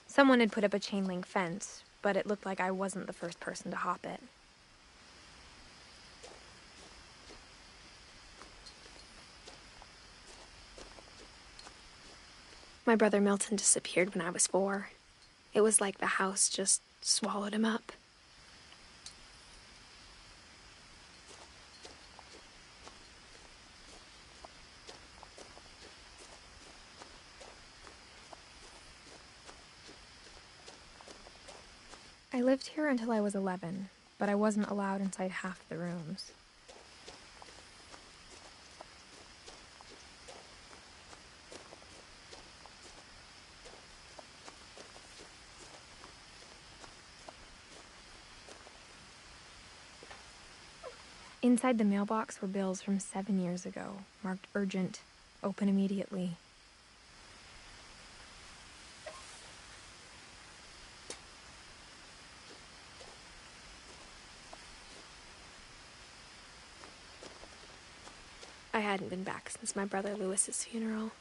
Someone had put up a chain link fence, but it looked like I wasn't the first person to hop it. My brother Milton disappeared when I was 4. It was like the house just swallowed him up. I lived here until I was 11, but I wasn't allowed inside half the rooms. Inside the mailbox were bills from 7 years ago, marked urgent, open immediately. I hadn't been back since my brother Lewis's funeral.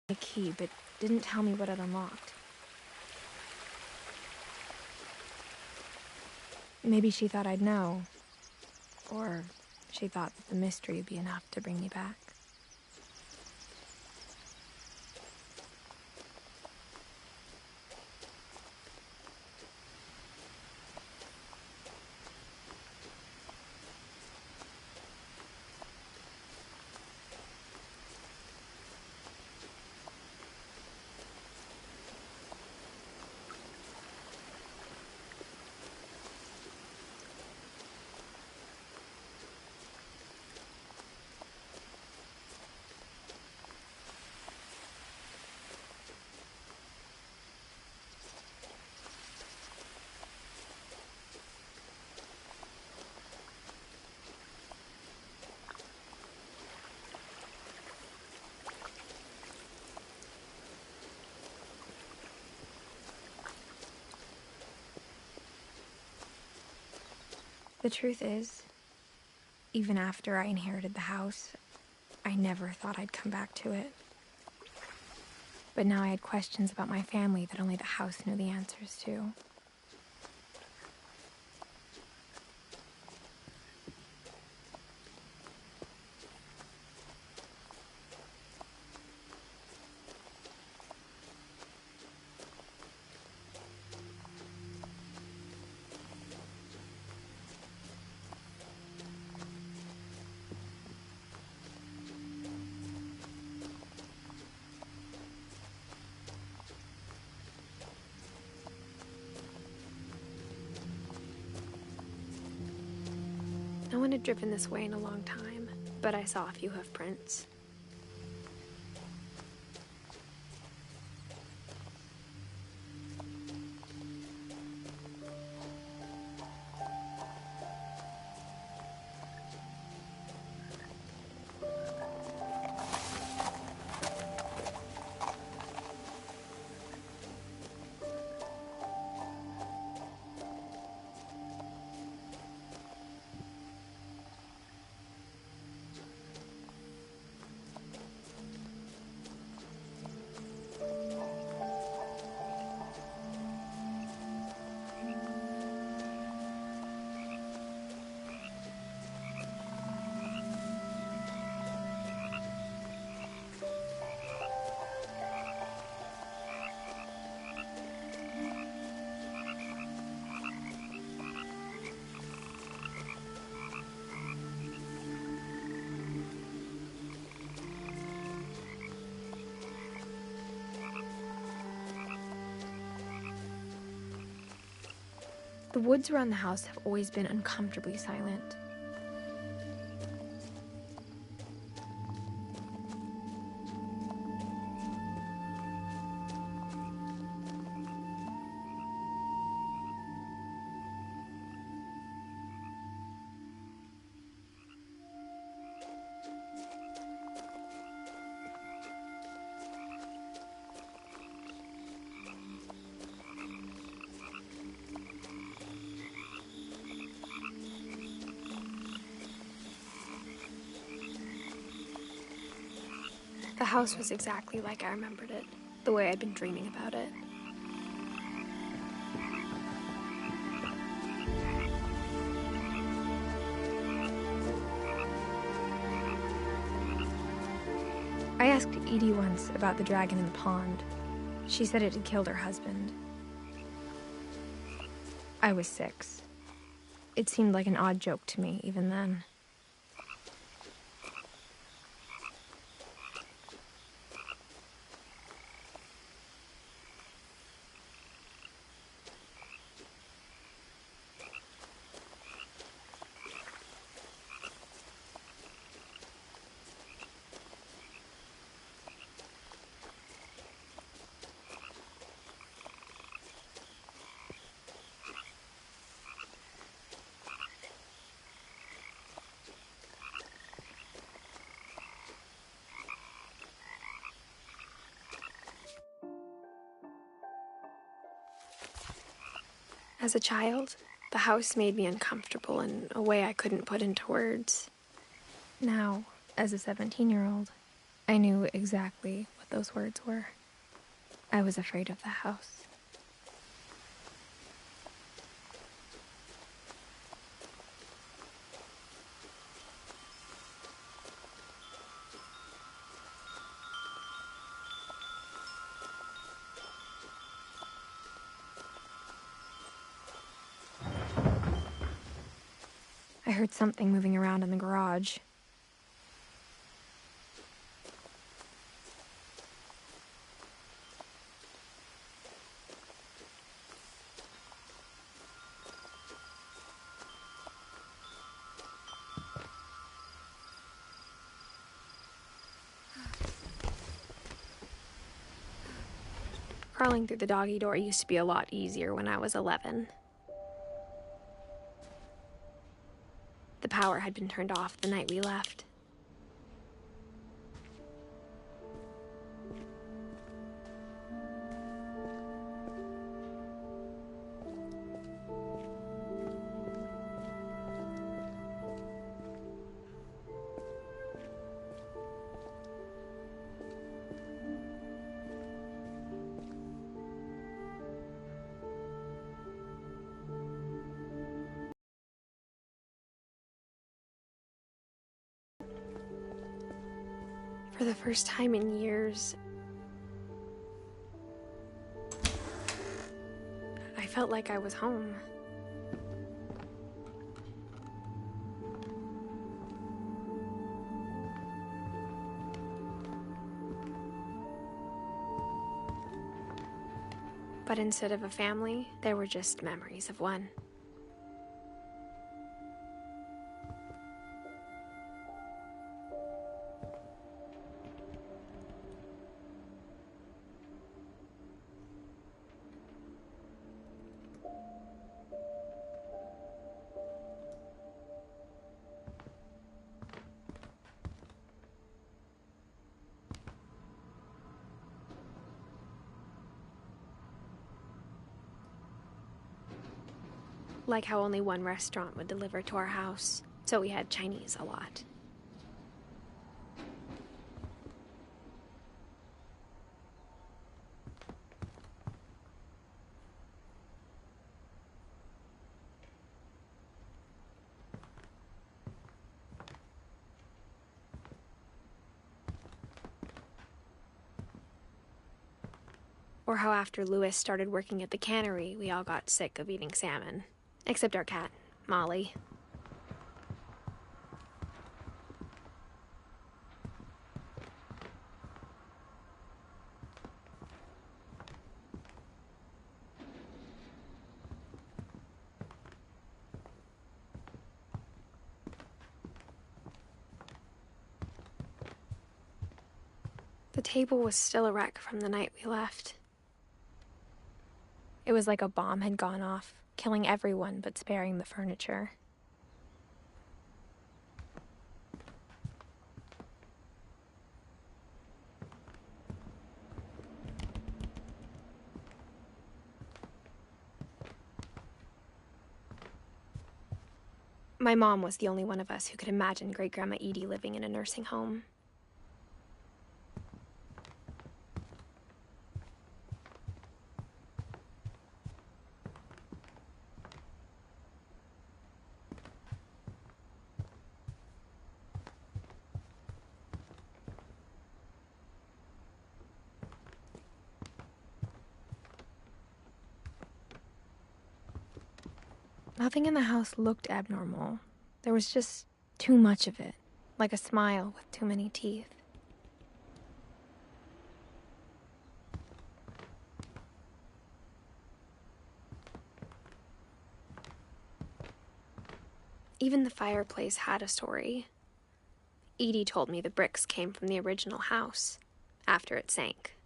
A key, but didn't tell me what it unlocked. Maybe she thought I'd know. Or she thought that the mystery would be enough to bring me back. The truth is, even after I inherited the house, I never thought I'd come back to it. But now I had questions about my family that only the house knew the answers to. No one had driven this way in a long time, but I saw a few hoof prints. The woods around the house have always been uncomfortably silent. The house was exactly like I remembered it, the way I'd been dreaming about it. I asked Edie once about the dragon in the pond. She said it had killed her husband. I was 6. It seemed like an odd joke to me, even then. As a child, the house made me uncomfortable in a way I couldn't put into words. Now, as a 17-year-old, I knew exactly what those words were. I was afraid of the house. I heard something moving around in the garage. Crawling through the doggy door used to be a lot easier when I was 11. The power had been turned off the night we left. For the first time in years, I felt like I was home. But instead of a family, there were just memories of one. Like how only one restaurant would deliver to our house, so we had Chinese a lot. Or how after Louis started working at the cannery, we all got sick of eating salmon. Except our cat, Molly. The table was still a wreck from the night we left. It was like a bomb had gone off, killing everyone but sparing the furniture. My mom was the only one of us who could imagine Great-Grandma Edie living in a nursing home. Nothing in the house looked abnormal. There was just too much of it, like a smile with too many teeth. Even the fireplace had a story. Edie told me the bricks came from the original house, after it sank.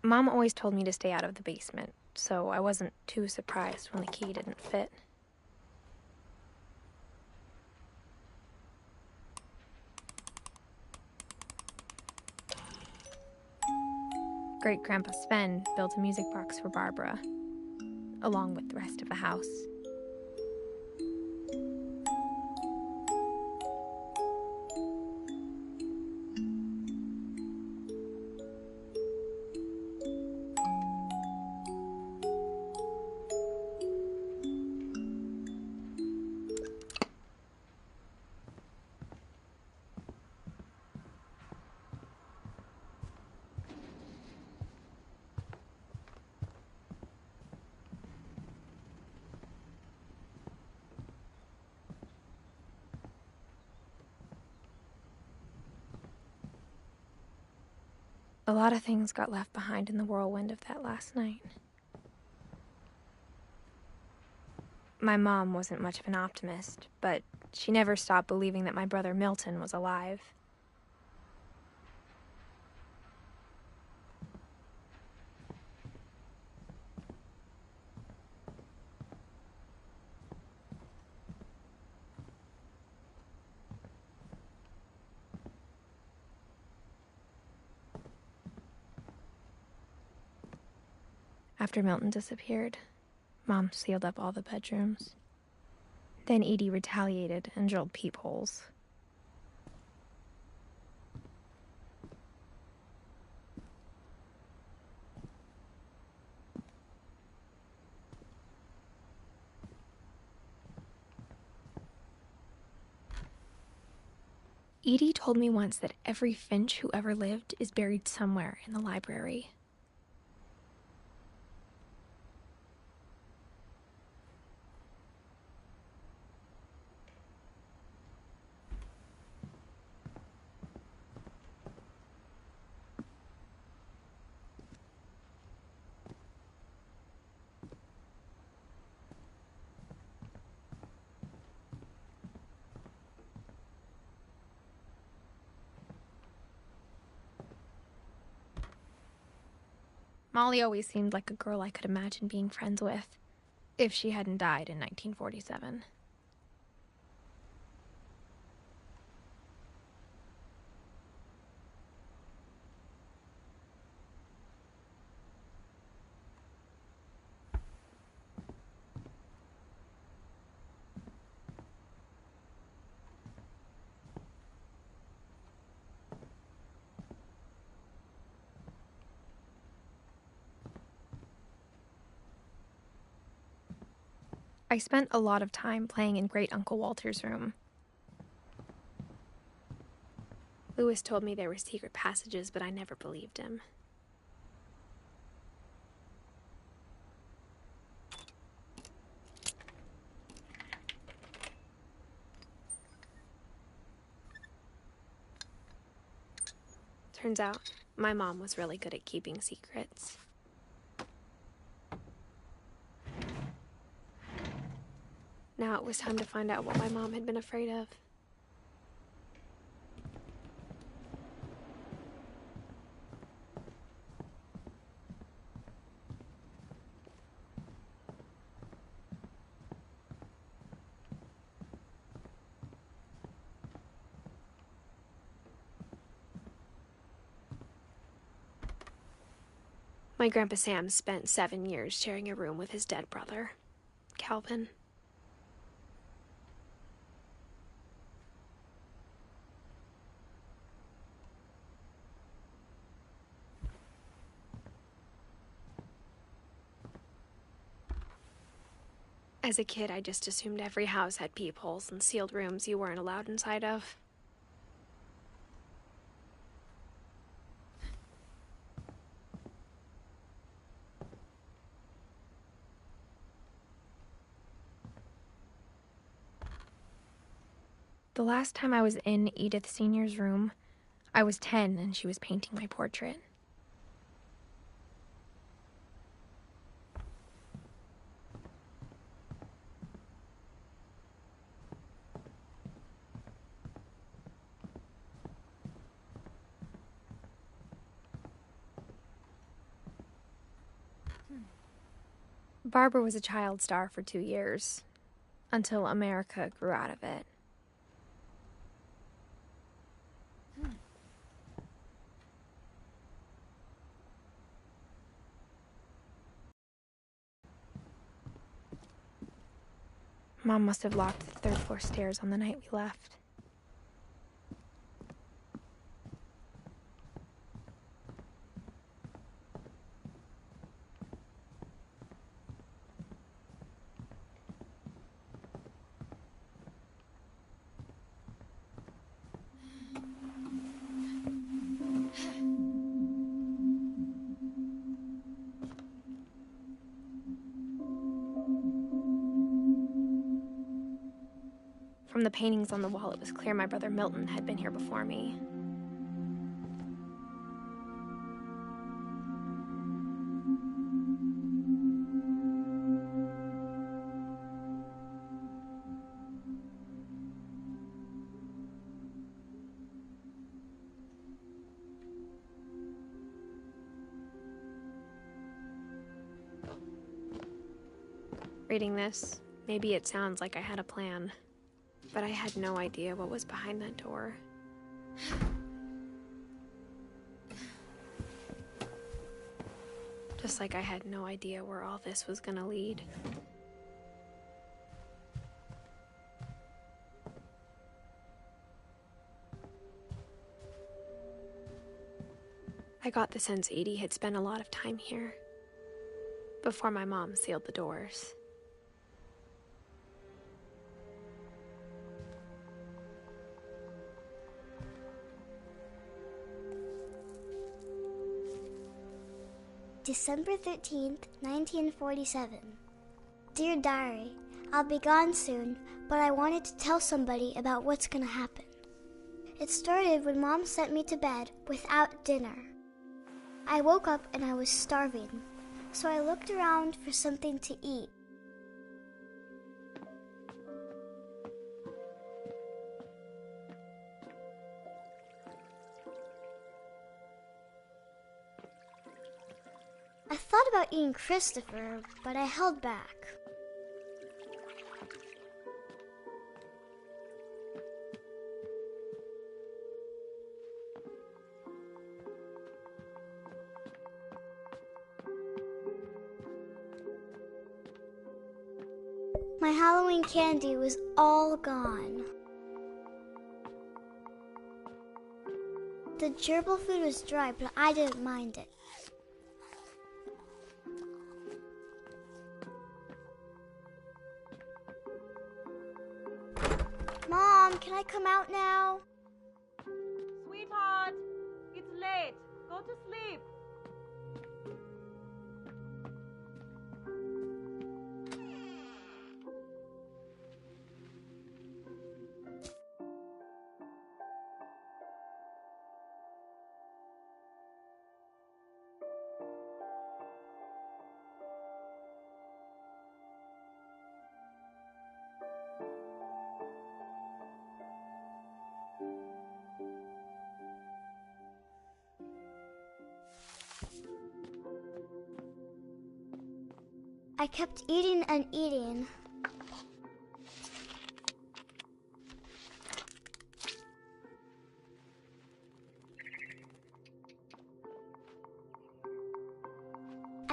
Mom always told me to stay out of the basement, so I wasn't too surprised when the key didn't fit. Great-Grandpa Sven built a music box for Barbara, along with the rest of the house. A lot of things got left behind in the whirlwind of that last night. My mom wasn't much of an optimist, but she never stopped believing that my brother Milton was alive. After Milton disappeared, Mom sealed up all the bedrooms. Then Edie retaliated and drilled peepholes. Edie told me once that every Finch who ever lived is buried somewhere in the library. Molly always seemed like a girl I could imagine being friends with, if she hadn't died in 1947. I spent a lot of time playing in Great Uncle Walter's room. Lewis told me there were secret passages, but I never believed him. Turns out, my mom was really good at keeping secrets. Now it was time to find out what my mom had been afraid of. My Grandpa Sam spent 7 years sharing a room with his dead brother, Calvin. As a kid, I just assumed every house had peepholes and sealed rooms you weren't allowed inside of. The last time I was in Edith Sr.'s room, I was 10 and she was painting my portrait. Barbara was a child star for 2 years, until America grew out of it. Mom must have locked the third floor stairs on the night we left. From the paintings on the wall, it was clear my brother Milton had been here before me. Reading this, maybe it sounds like I had a plan, but I had no idea what was behind that door. Just like I had no idea where all this was gonna lead. I got the sense Edie had spent a lot of time here, before my mom sealed the doors. December 13th, 1947. Dear Diary, I'll be gone soon, but I wanted to tell somebody about what's gonna happen. It started when Mom sent me to bed without dinner. I woke up and I was starving, so I looked around for something to eat. I thought about eating Christopher, but I held back. My Halloween candy was all gone. The gerbil food was dry, but I didn't mind it. Mom, can I come out now? Sweetheart, it's late. Go to sleep. I kept eating and eating.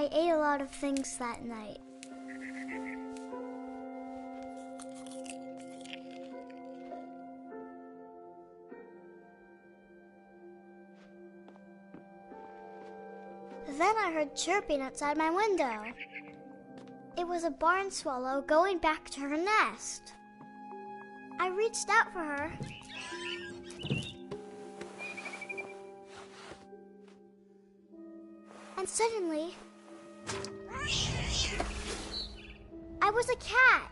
I ate a lot of things that night. Then I heard chirping outside my window. It was a barn swallow going back to her nest. I reached out for her. And suddenly, I was a cat.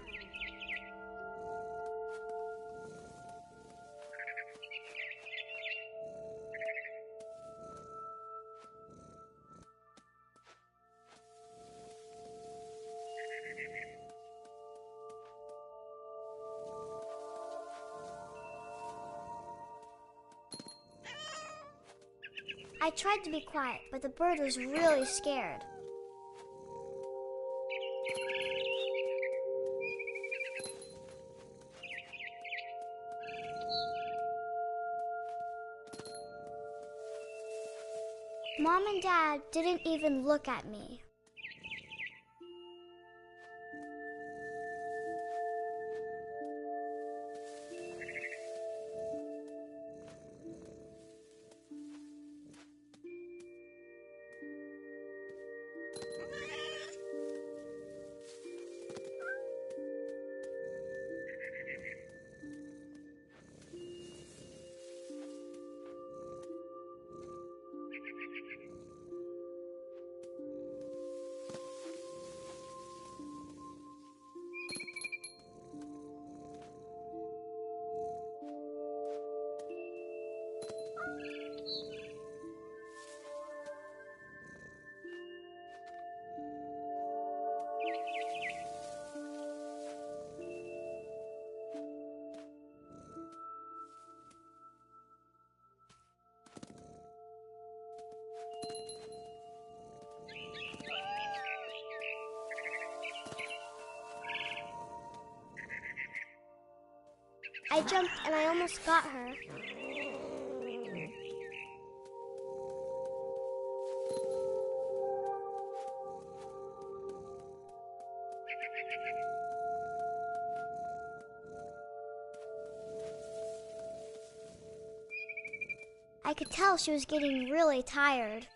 I tried to be quiet, but the bird was really scared. Mom and Dad didn't even look at me. I jumped and I almost got her. I could tell she was getting really tired.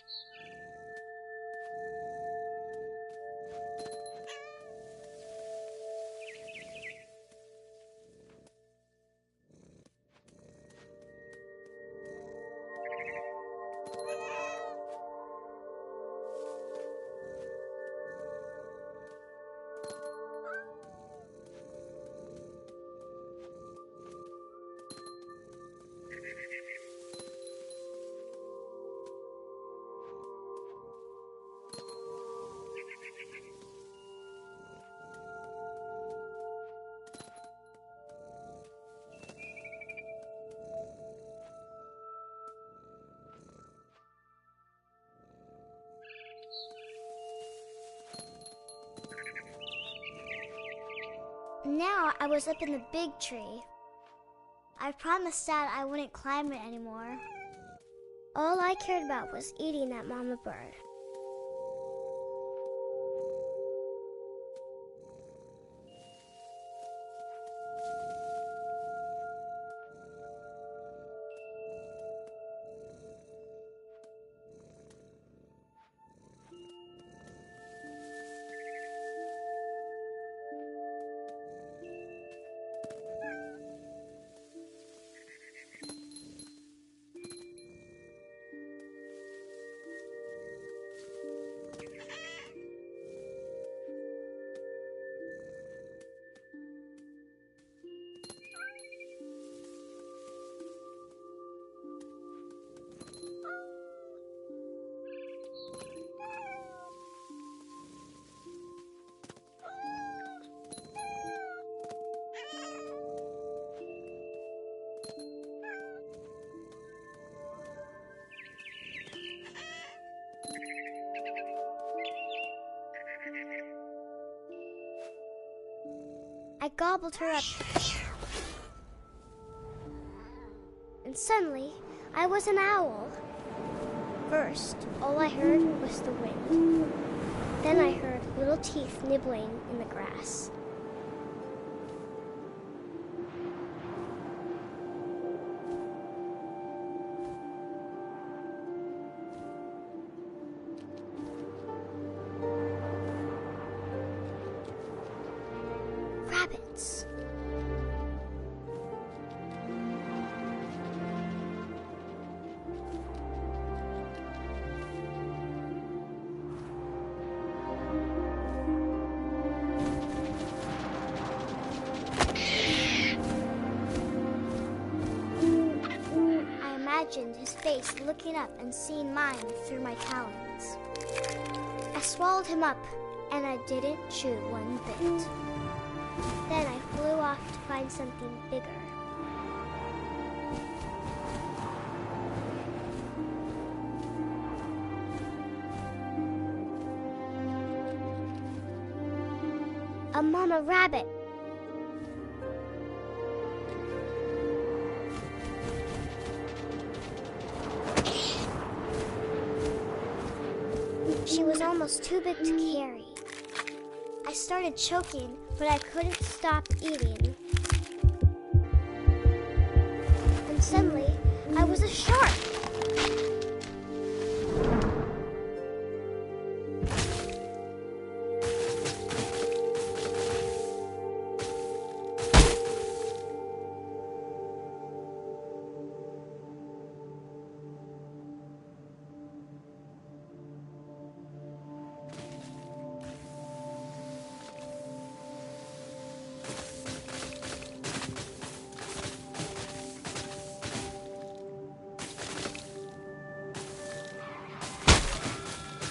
Now I was up in the big tree. I promised Dad I wouldn't climb it anymore. All I cared about was eating that mama bird. I gobbled her up. And suddenly, I was an owl. First, all I heard was the wind. Then I heard little teeth nibbling in the grass. Rabbits. I imagined his face looking up and seeing mine through my talons. I swallowed him up, and I didn't chew one bit. Then I flew off to find something bigger. A mama rabbit. She was almost too big to carry. I started choking, but I couldn't stop eating. And suddenly, I was a shark.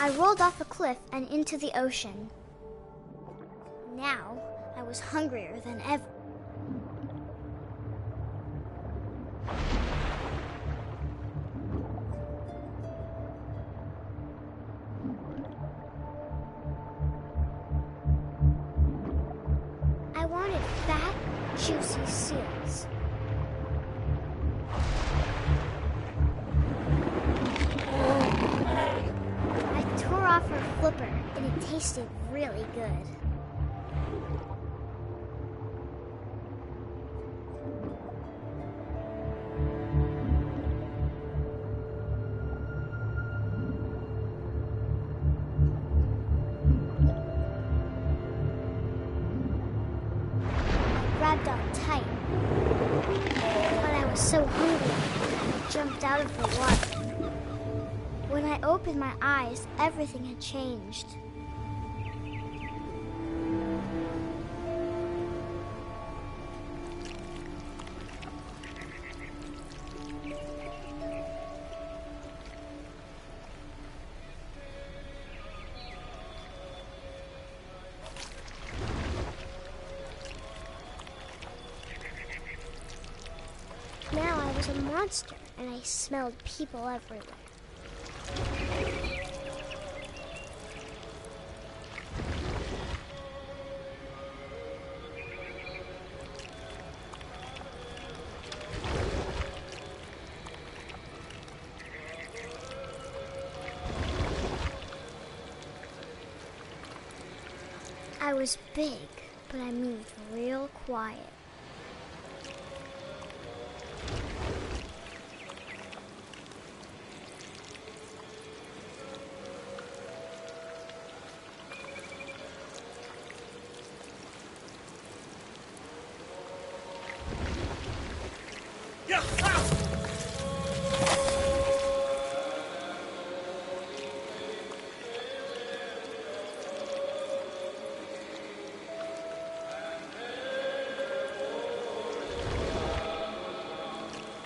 I rolled off a cliff and into the ocean. Now, I was hungrier than ever. I wanted fat, juicy seals. Off her flipper, and it tasted really good. I grabbed on tight, but I was so hungry, I jumped out of the water. When I opened my eyes, everything had changed. Now I was a monster, and I smelled people everywhere. I was big, but I moved real quiet.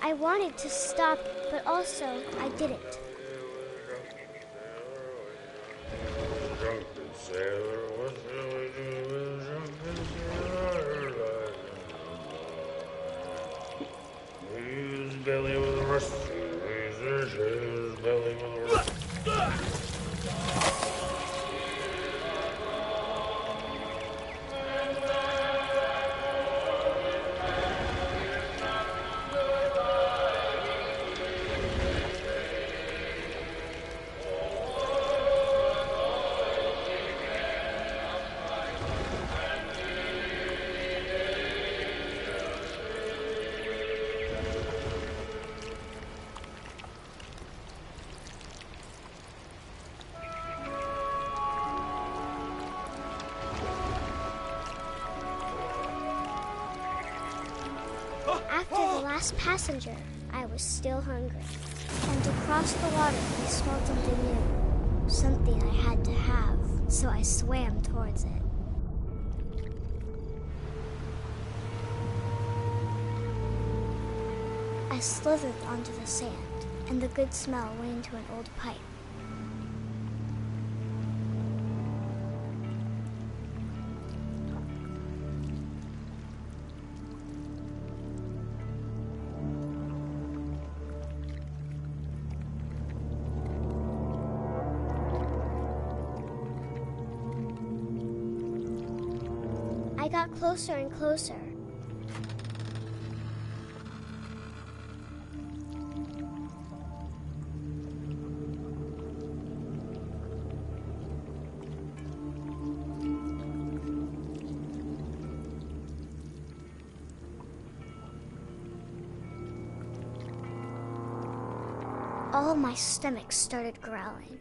I wanted to stop, but also I didn't. last passenger, I was still hungry. And across the water, I smelled something new. Something I had to have, so I swam towards it. I slithered onto the sand, and the good smell went into an old pipe. I got closer and closer. All my stomach started growling.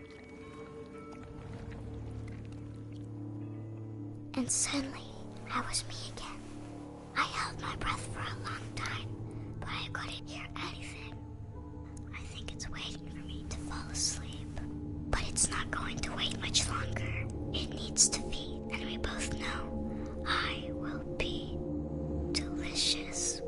And suddenly, I was me again. I held my breath for a long time, but I couldn't hear anything. I think it's waiting for me to fall asleep. But it's not going to wait much longer. It needs to feed, and we both know I will be delicious.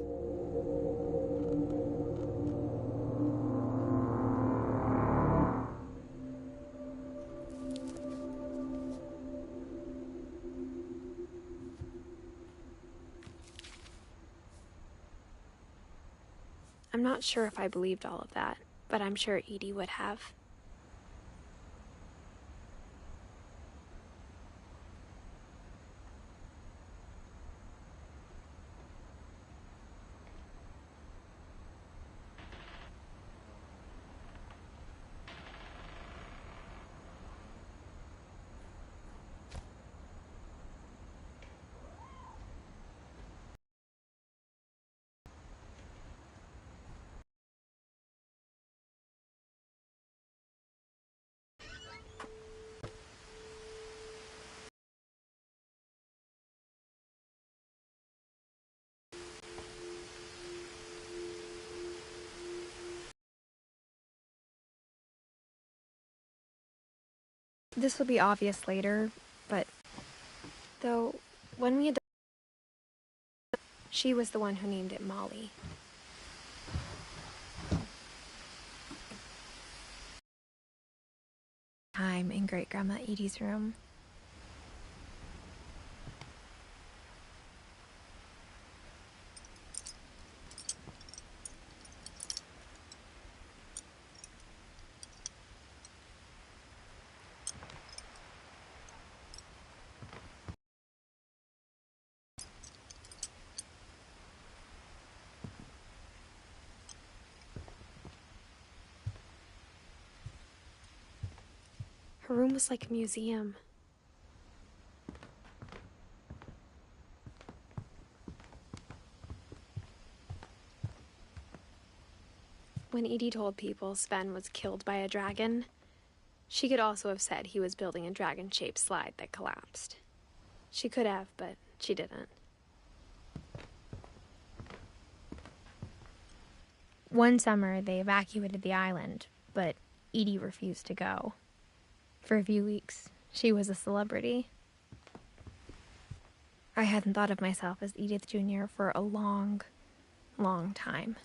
I'm not sure if I believed all of that, but I'm sure Edie would have. This will be obvious later, but though when we adopted, she was the one who named it Molly. Time in Great Grandma Edie's room. Her room was like a museum. When Edie told people Sven was killed by a dragon, she could also have said he was building a dragon-shaped slide that collapsed. She could have, but she didn't. One summer, they evacuated the island, but Edie refused to go. For a few weeks, she was a celebrity. I hadn't thought of myself as Edith Jr. for a long, long time.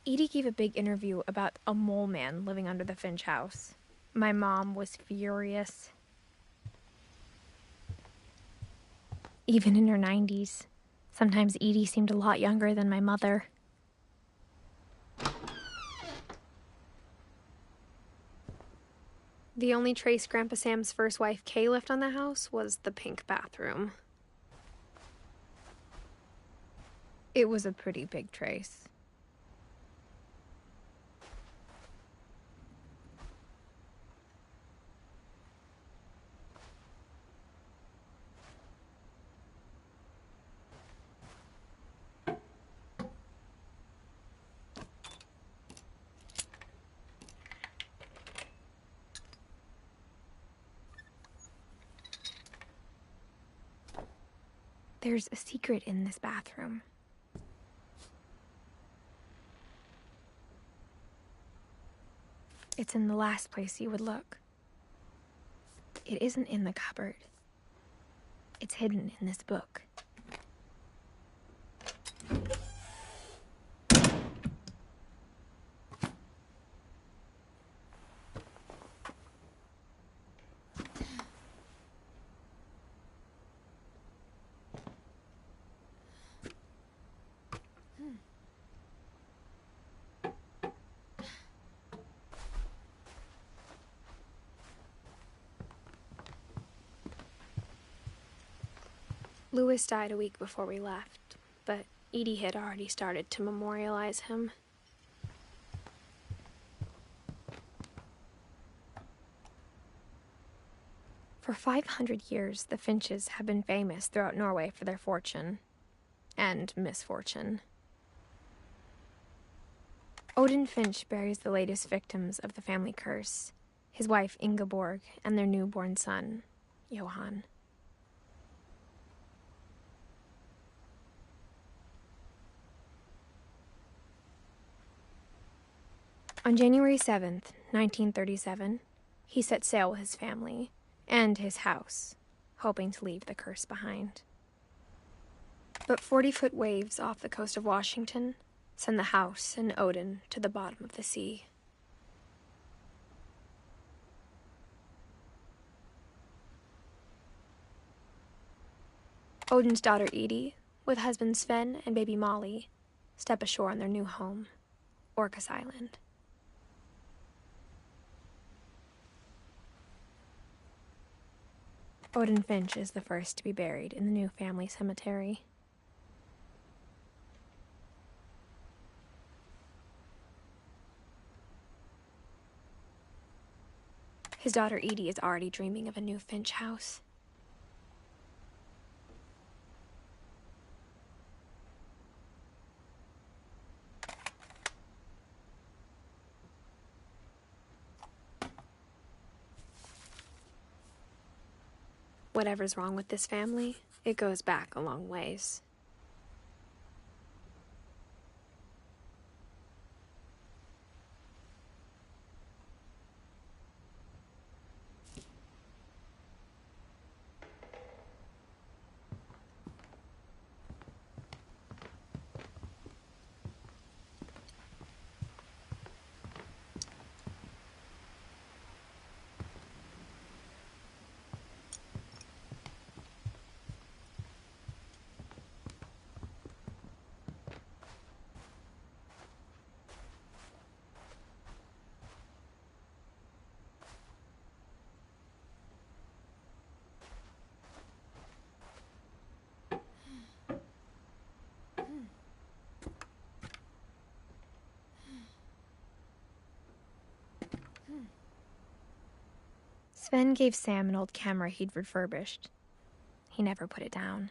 Edie gave a big interview about a mole man living under the Finch house. My mom was furious. Even in her 90s, sometimes Edie seemed a lot younger than my mother. The only trace Grandpa Sam's first wife, Kay, left on the house was the pink bathroom. It was a pretty big trace. There's a secret in this bathroom. It's in the last place you would look. It isn't in the cupboard. It's hidden in this book. Louis died a week before we left, but Edie had already started to memorialize him. For 500 years, the Finches have been famous throughout Norway for their fortune and misfortune. Odin Finch buries the latest victims of the family curse, his wife Ingeborg and their newborn son, Johan. On January 7th, 1937, he set sail with his family and his house, hoping to leave the curse behind. But 40-foot waves off the coast of Washington send the house and Odin to the bottom of the sea. Odin's daughter Edie, with husband Sven and baby Molly, step ashore on their new home, Orcas Island. Odin Finch is the first to be buried in the new family cemetery. His daughter Edie is already dreaming of a new Finch house. Whatever's wrong with this family, it goes back a long ways. Sven gave Sam an old camera he'd refurbished. He never put it down.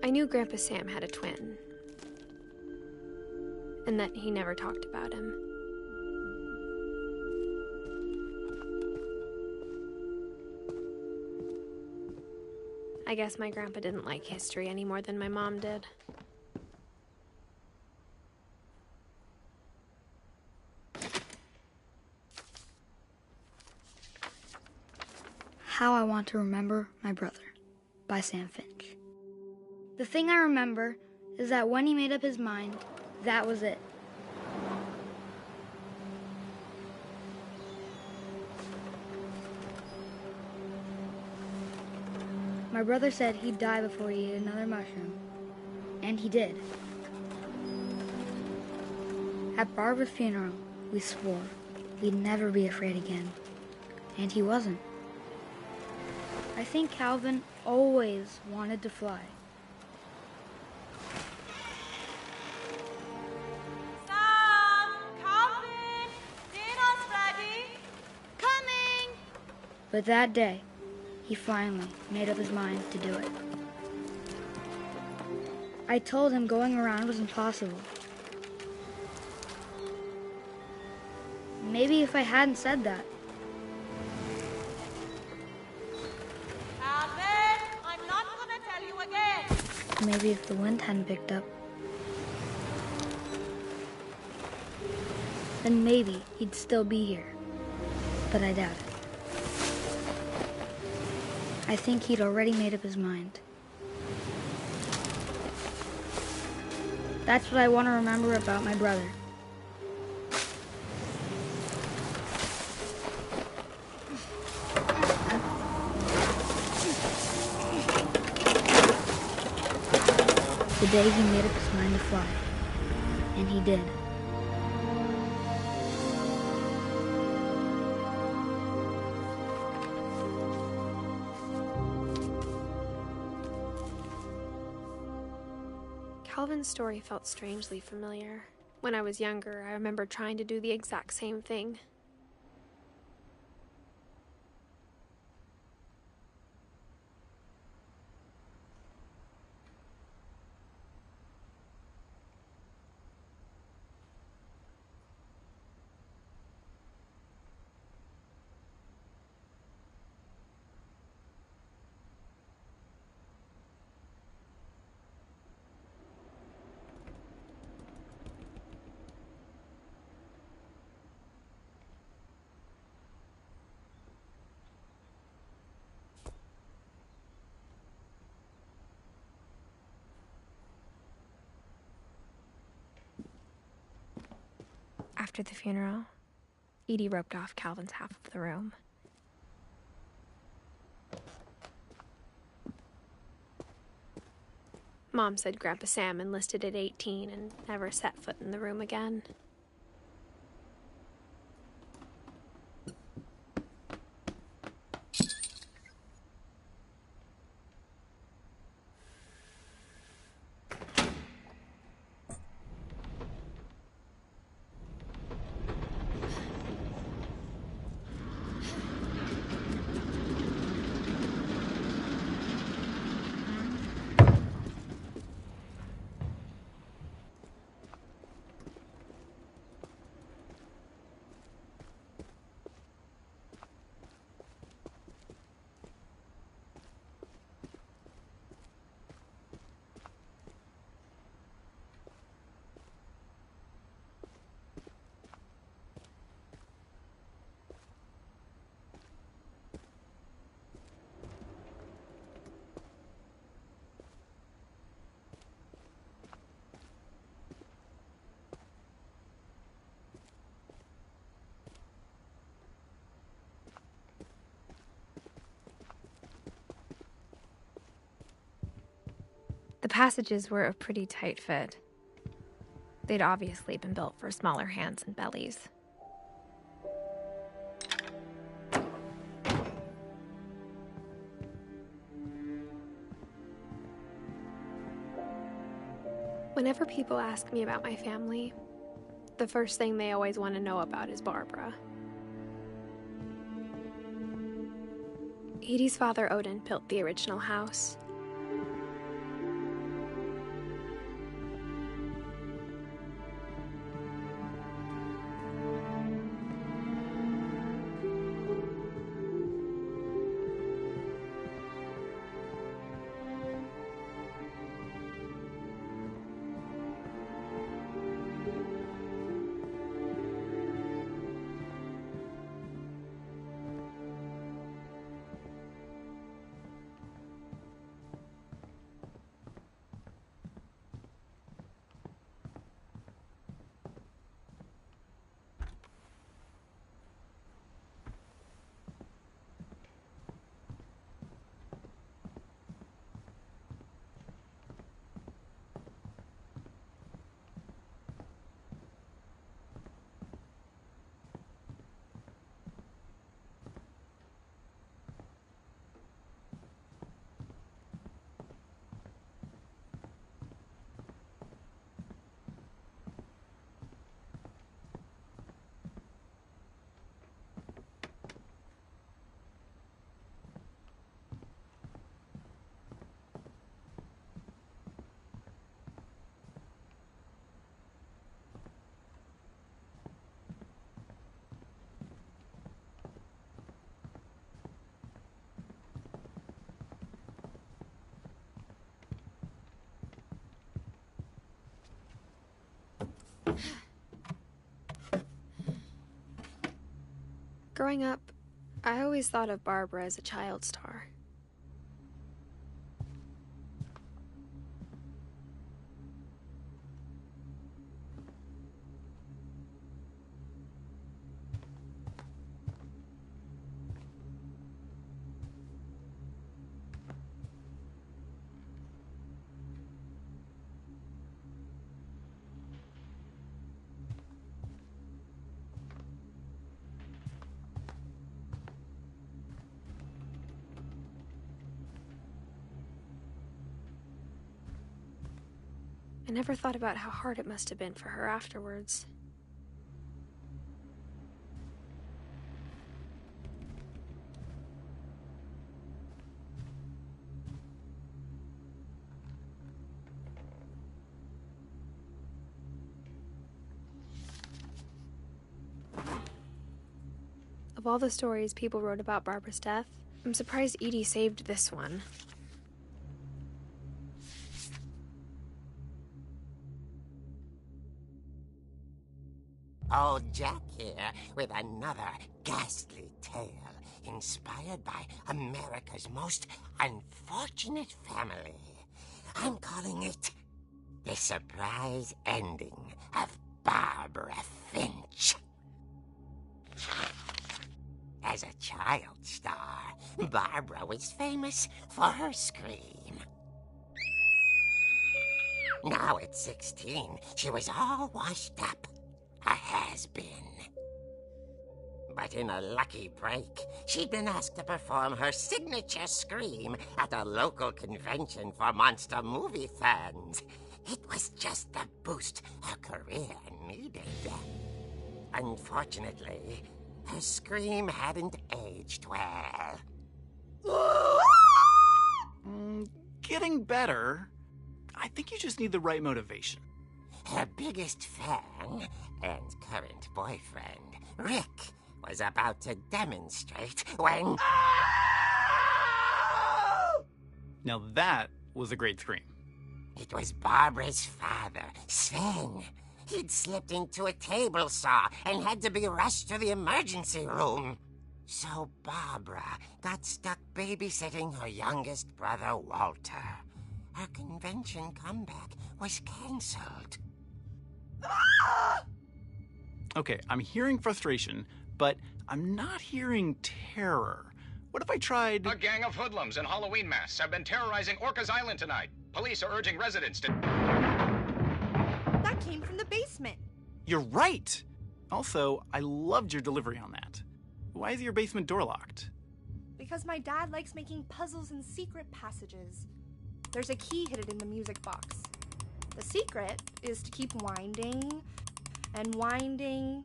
I knew Grandpa Sam had a twin, and that he never talked about him. I guess my grandpa didn't like history any more than my mom did. How I Want to Remember My Brother by Sam Finch. The thing I remember is that when he made up his mind, that was it. My brother said he'd die before he ate another mushroom, and he did. At Barbara's funeral, we swore we'd never be afraid again, and he wasn't. I think Calvin always wanted to fly. Sam! Calvin! Dinner's ready! Coming! But that day, he finally made up his mind to do it. I told him going around was impossible. Maybe if I hadn't said that. Calvin! I'm not gonna tell you again! Maybe if the wind hadn't picked up. Then maybe he'd still be here. But I doubt it. I think he'd already made up his mind. That's what I want to remember about my brother. The day he made up his mind to fly. And he did. Calvin's story felt strangely familiar. When I was younger, I remember trying to do the exact same thing. After the funeral, Edie roped off Calvin's half of the room. Mom said Grandpa Sam enlisted at 18 and never set foot in the room again. The passages were a pretty tight fit. They'd obviously been built for smaller hands and bellies. Whenever people ask me about my family, the first thing they always want to know about is Barbara. Edie's father, Odin, built the original house. Growing up, I always thought of Barbara as a child star. I never thought about how hard it must have been for her afterwards. Of all the stories people wrote about Barbara's death, I'm surprised Edie saved this one. Old Jack here with another ghastly tale inspired by America's most unfortunate family. I'm calling it The Surprise Ending of Barbara Finch. As a child star, Barbara was famous for her scream. Now at 16, she was all washed up. A has-been. But in a lucky break, she'd been asked to perform her signature scream at a local convention for monster movie fans. It was just the boost her career needed. Unfortunately, her scream hadn't aged well. Getting better. I think you just need the right motivation. Her biggest fan and current boyfriend, Rick, was about to demonstrate when... Now that was a great scream. It was Barbara's father, Sven. He'd slipped into a table saw and had to be rushed to the emergency room. So Barbara got stuck babysitting her youngest brother, Walter. Her convention comeback was cancelled. Okay, I'm hearing frustration, but I'm not hearing terror. What if I tried... A gang of hoodlums in Halloween masks have been terrorizing Orcas Island tonight. Police are urging residents to... That came from the basement. You're right! Also, I loved your delivery on that. Why is your basement door locked? Because my dad likes making puzzles and secret passages. There's a key hidden in the music box. The secret is to keep winding and winding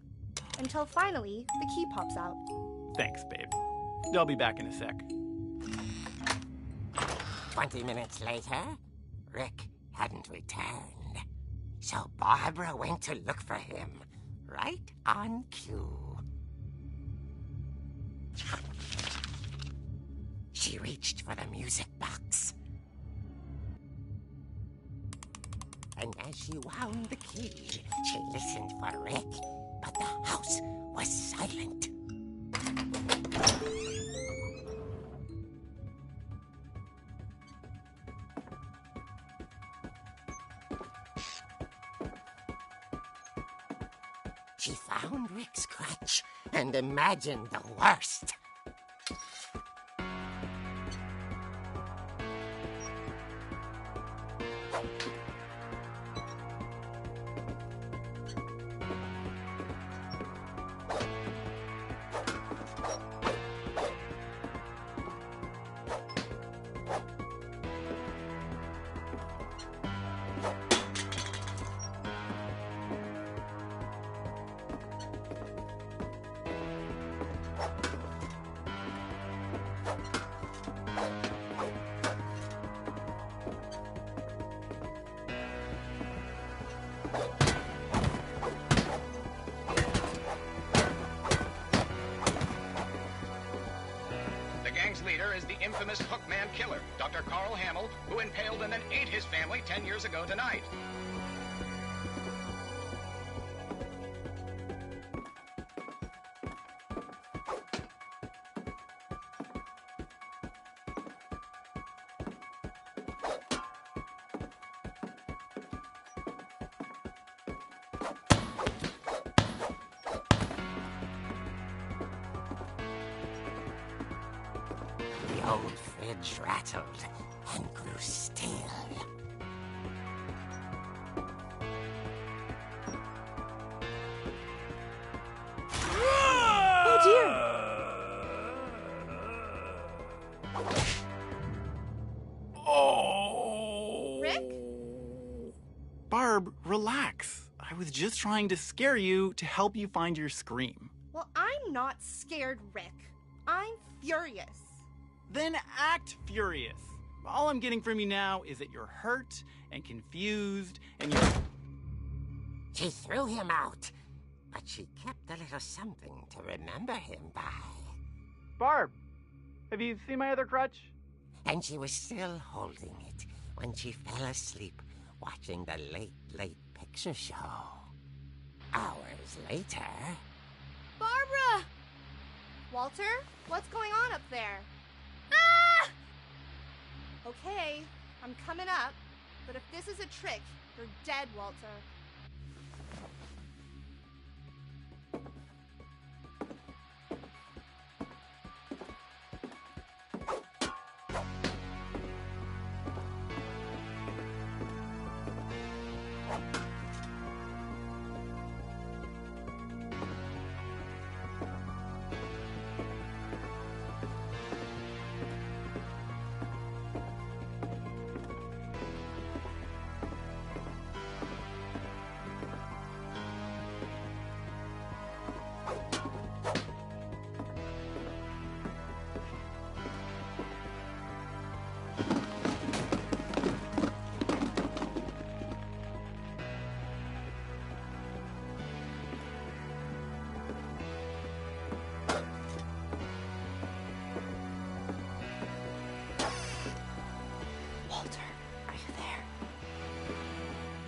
until finally the key pops out. Thanks, babe. I'll be back in a sec. 20 minutes later, Rick hadn't returned. So Barbara went to look for him, right on cue. She reached for the music box. And as she wound the key, she listened for Rick, but the house was silent. She found Rick's crutch and imagined the worst. The gang's leader is the infamous Hookman killer, Dr. Carl Hamill, who impaled and then ate his family 10 years ago tonight. edge rattled and grew still. Oh dear! Oh! Rick? Barb, relax. I was just trying to scare you to help you find your scream. Well, I'm not scared, Rick. I'm furious. Then act furious. All I'm getting from you now is that you're hurt and confused and you're... She threw him out, but she kept a little something to remember him by. Barb, have you seen my other crutch? And she was still holding it when she fell asleep watching the late picture show. Hours later... Barbara! Walter, what's going on up there? Ah! Okay, I'm coming up, but if this is a trick, you're dead, Walter.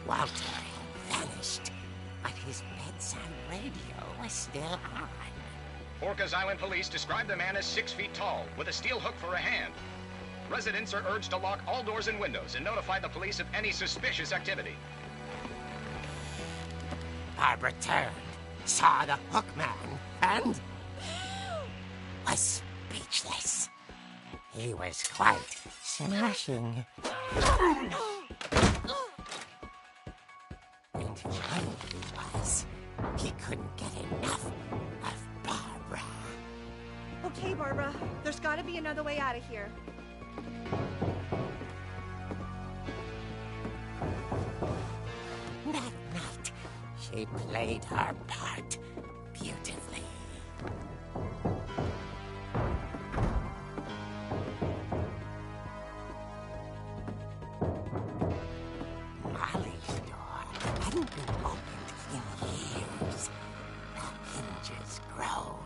Walter vanished, but his bedside radio was still on. Orcas Island police describe the man as 6 feet tall, with a steel hook for a hand. Residents are urged to lock all doors and windows and notify the police of any suspicious activity. Barbara turned, saw the hook man, and was speechless. He was quite smashing. And who he was, he couldn't get enough of Barbara. Okay, Barbara, there's gotta be another way out of here. That night, she played her part beautifully. Molly's door hadn't been opened in years. The hinges groaned.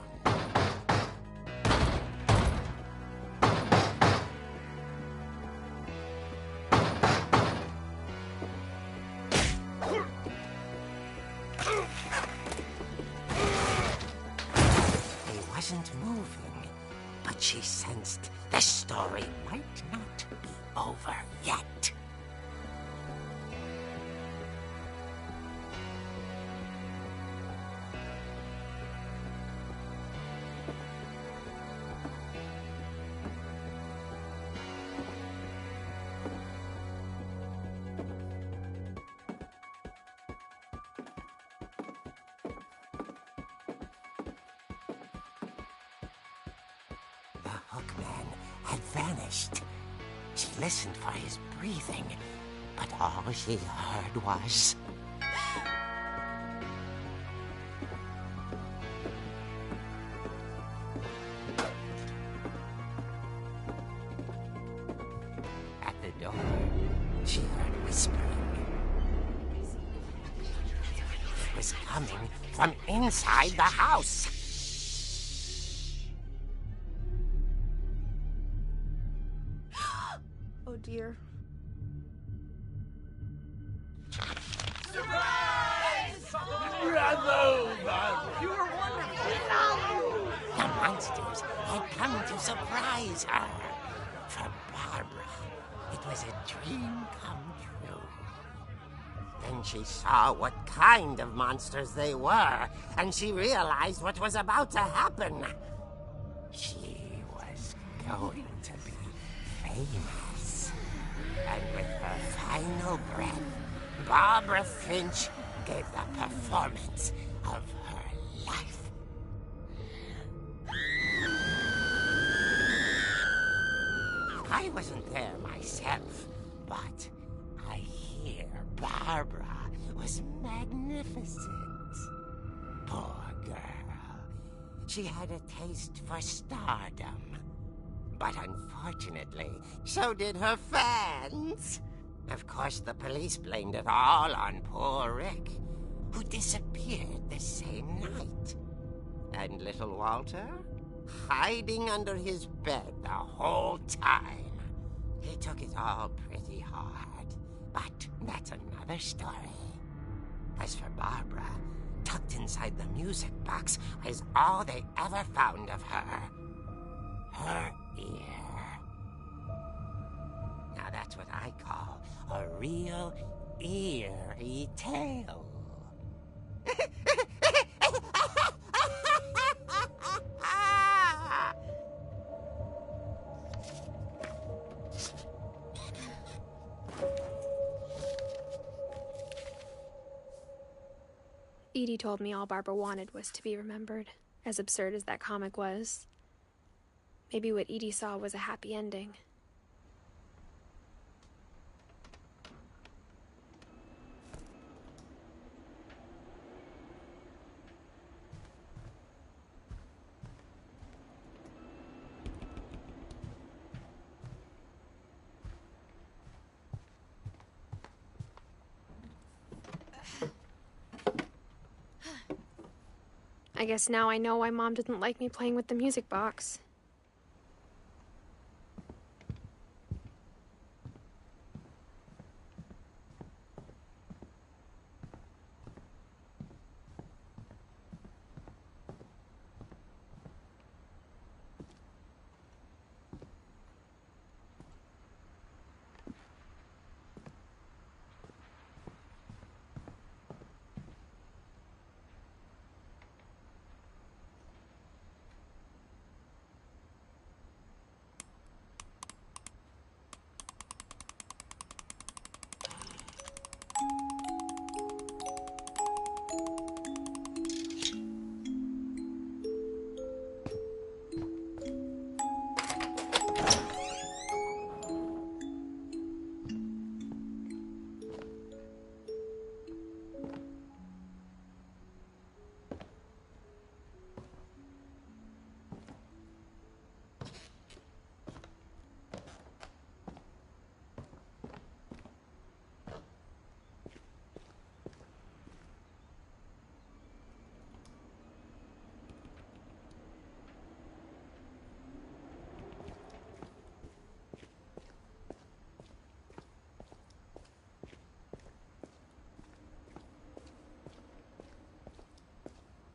He wasn't moving, but she sensed the story might not be over yet. The hookman had vanished. She listened for his breathing, but all she heard was... At the door, she heard whispering. It was coming from inside the house. Oh dear. The monsters had come to surprise her. For Barbara, it was a dream come true. Then she saw what kind of monsters they were, and she realized what was about to happen. She was going to be famous. And with her final breath, Barbara Finch gave the performance of her life. I wasn't there myself, but I hear Barbara was magnificent. Poor girl. She had a taste for stardom. But unfortunately, so did her fans. Of course, the police blamed it all on poor Rick, who disappeared the same night. And little Walter? Hiding under his bed the whole time. He took it all pretty hard, but that's another story. As for Barbara, tucked inside the music box was all they ever found of her. Her ear. Now that's what I call a real eerie tale. Edie told me all Barbara wanted was to be remembered, as absurd as that comic was. Maybe what Edie saw was a happy ending. I guess now I know why Mom didn't like me playing with the music box.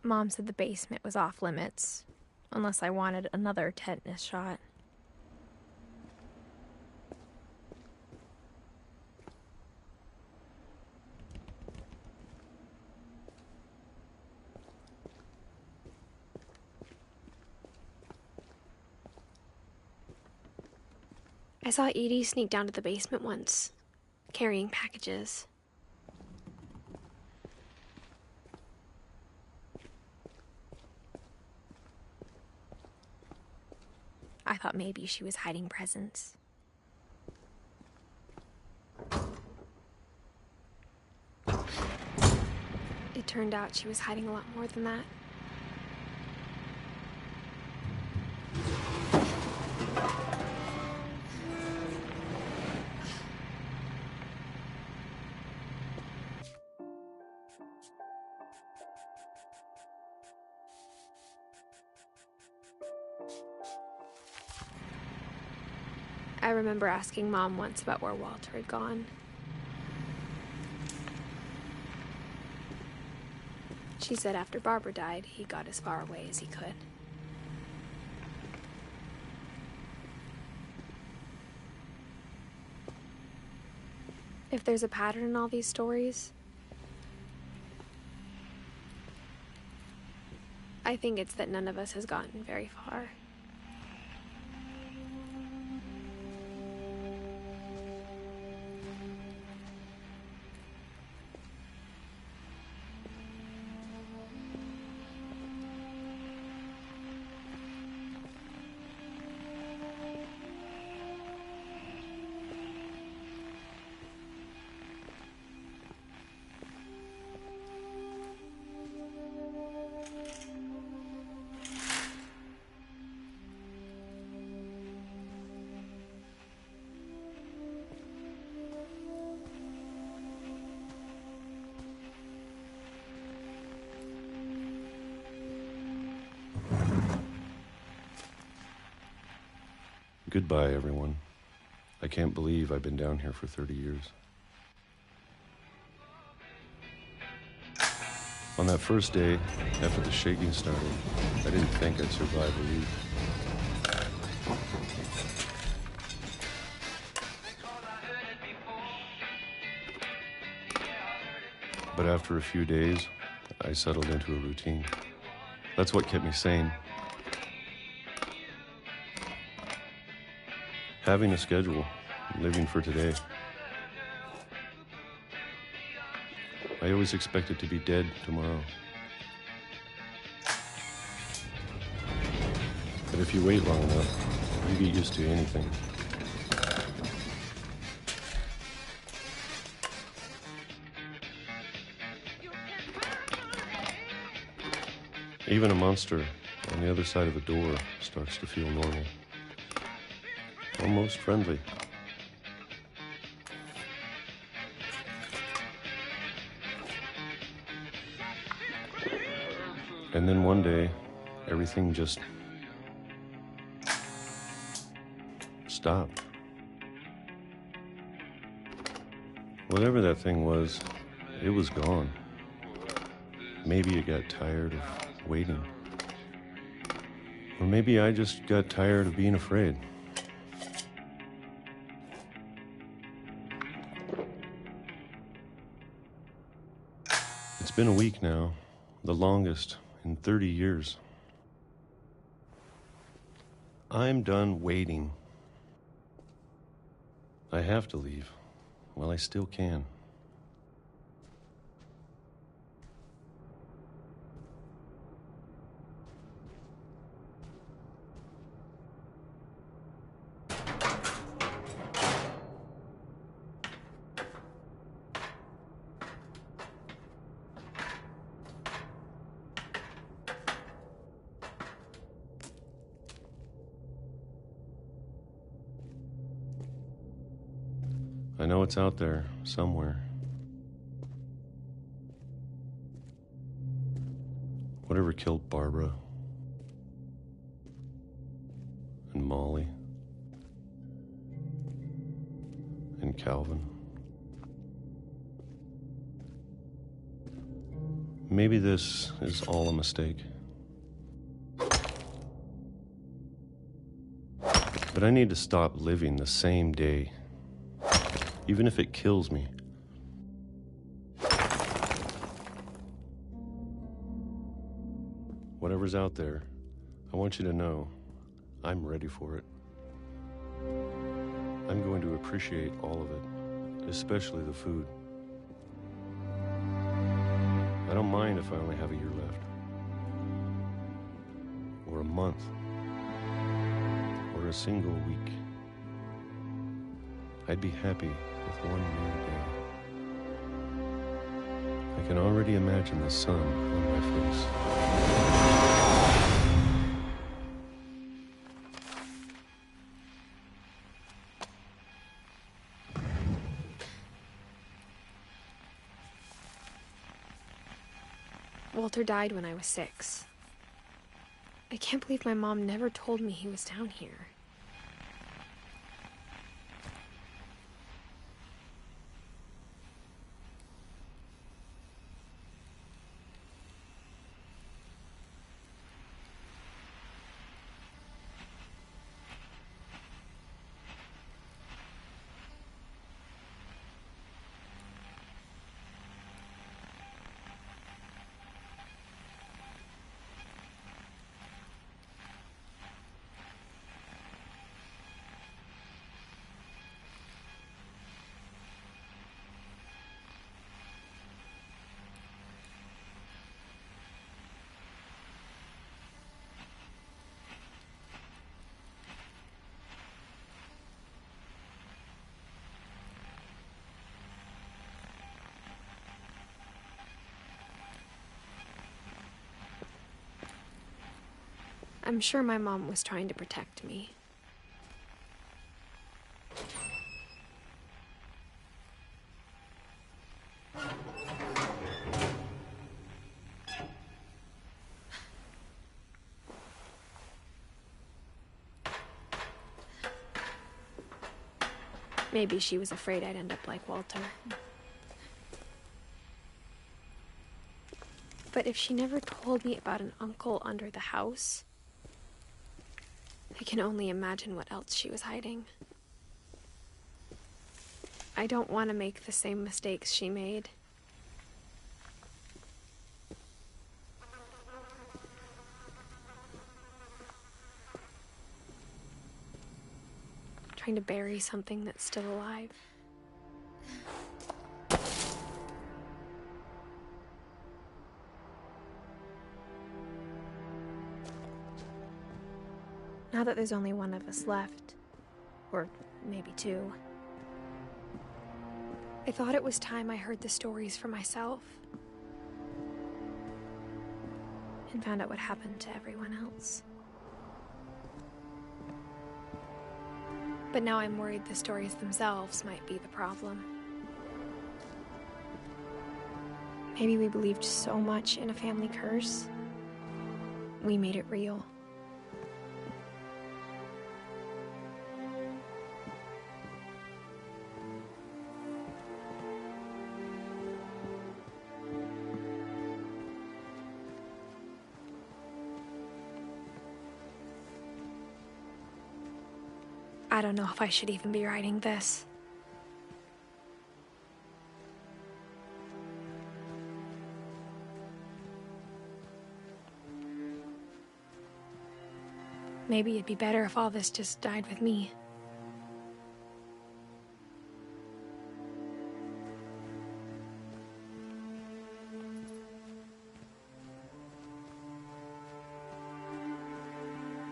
Mom said the basement was off limits, unless I wanted another tetanus shot. I saw Edie sneak down to the basement once, carrying packages. I thought maybe she was hiding presents. It turned out she was hiding a lot more than that. I remember asking Mom once about where Walter had gone. She said after Barbara died, he got as far away as he could. If there's a pattern in all these stories, I think it's that none of us has gotten very far. Goodbye, everyone. I can't believe I've been down here for 30 years. On that first day, after the shaking started, I didn't think I'd survive a week. But after a few days, I settled into a routine. That's what kept me sane. Having a schedule, living for today. I always expected to be dead tomorrow. But if you wait long enough, you get used to anything. Even a monster on the other side of a door starts to feel normal. Almost friendly. And then one day, everything just stopped. Whatever that thing was, it was gone. Maybe it got tired of waiting. Or maybe I just got tired of being afraid. It's been a week now, the longest in 30 years. I'm done waiting. I have to leave while I still can. I know it's out there, somewhere. Whatever killed Barbara and Molly and Calvin. Maybe this is all a mistake. But I need to stop living the same day. Even if it kills me. Whatever's out there, I want you to know I'm ready for it. I'm going to appreciate all of it, especially the food. I don't mind if I only have a year left. Or a month. Or a single week. I'd be happy with one new day. I can already imagine the sun on my face. Walter died when I was 6. I can't believe my mom never told me he was down here. I'm sure my mom was trying to protect me. Maybe she was afraid I'd end up like Walter. But if she never told me about an uncle under the house, I can only imagine what else she was hiding. I don't want to make the same mistakes she made. Trying to bury something that's still alive. Now that there's only one of us left, or maybe two, I thought it was time I heard the stories for myself and found out what happened to everyone else. But now I'm worried the stories themselves might be the problem. Maybe we believed so much in a family curse, we made it real. I don't know if I should even be writing this. Maybe it'd be better if all this just died with me.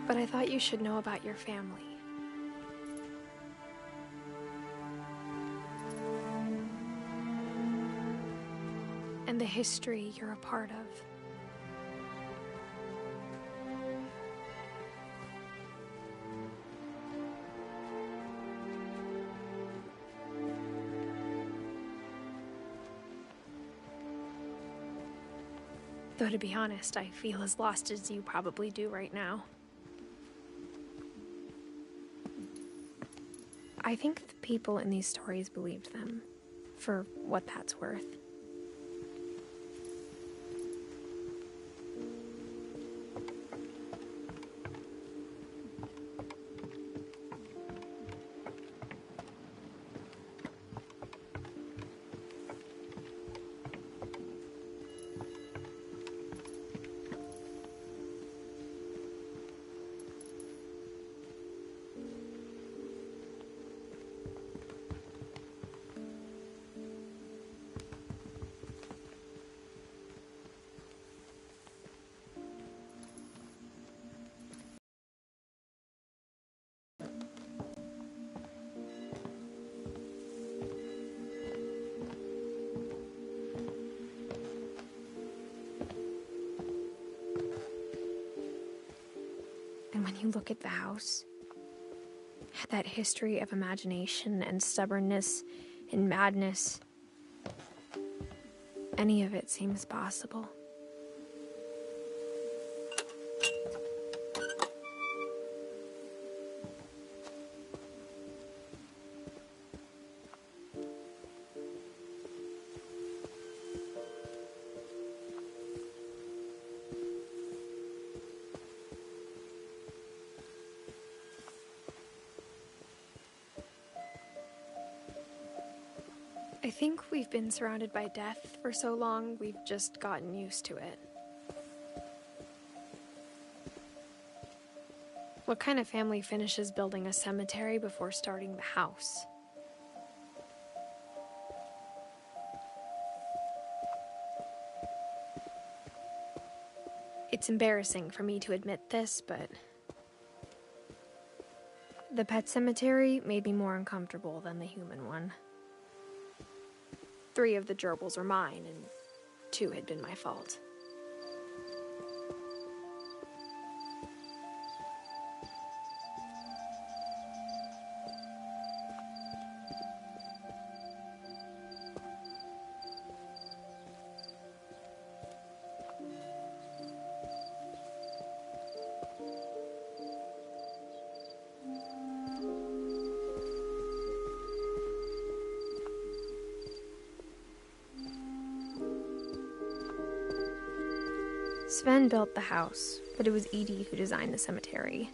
But I thought you should know about your family. And the history you're a part of. Though to be honest, I feel as lost as you probably do right now. I think the people in these stories believed them, for what that's worth. And when you look at the house, that history of imagination and stubbornness and madness, any of it seems possible. I think we've been surrounded by death for so long, we've just gotten used to it. What kind of family finishes building a cemetery before starting the house? It's embarrassing for me to admit this, but the pet cemetery made me more uncomfortable than the human one. 3 of the gerbils were mine, and 2 had been my fault. Sven built the house, but it was Edie who designed the cemetery.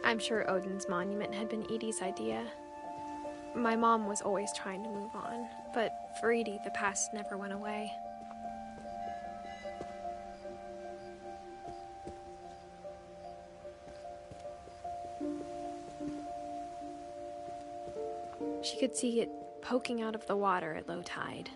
I'm sure Odin's monument had been Edie's idea. My mom was always trying to move on, but for Edie, the past never went away. She could see it poking out of the water at low tide.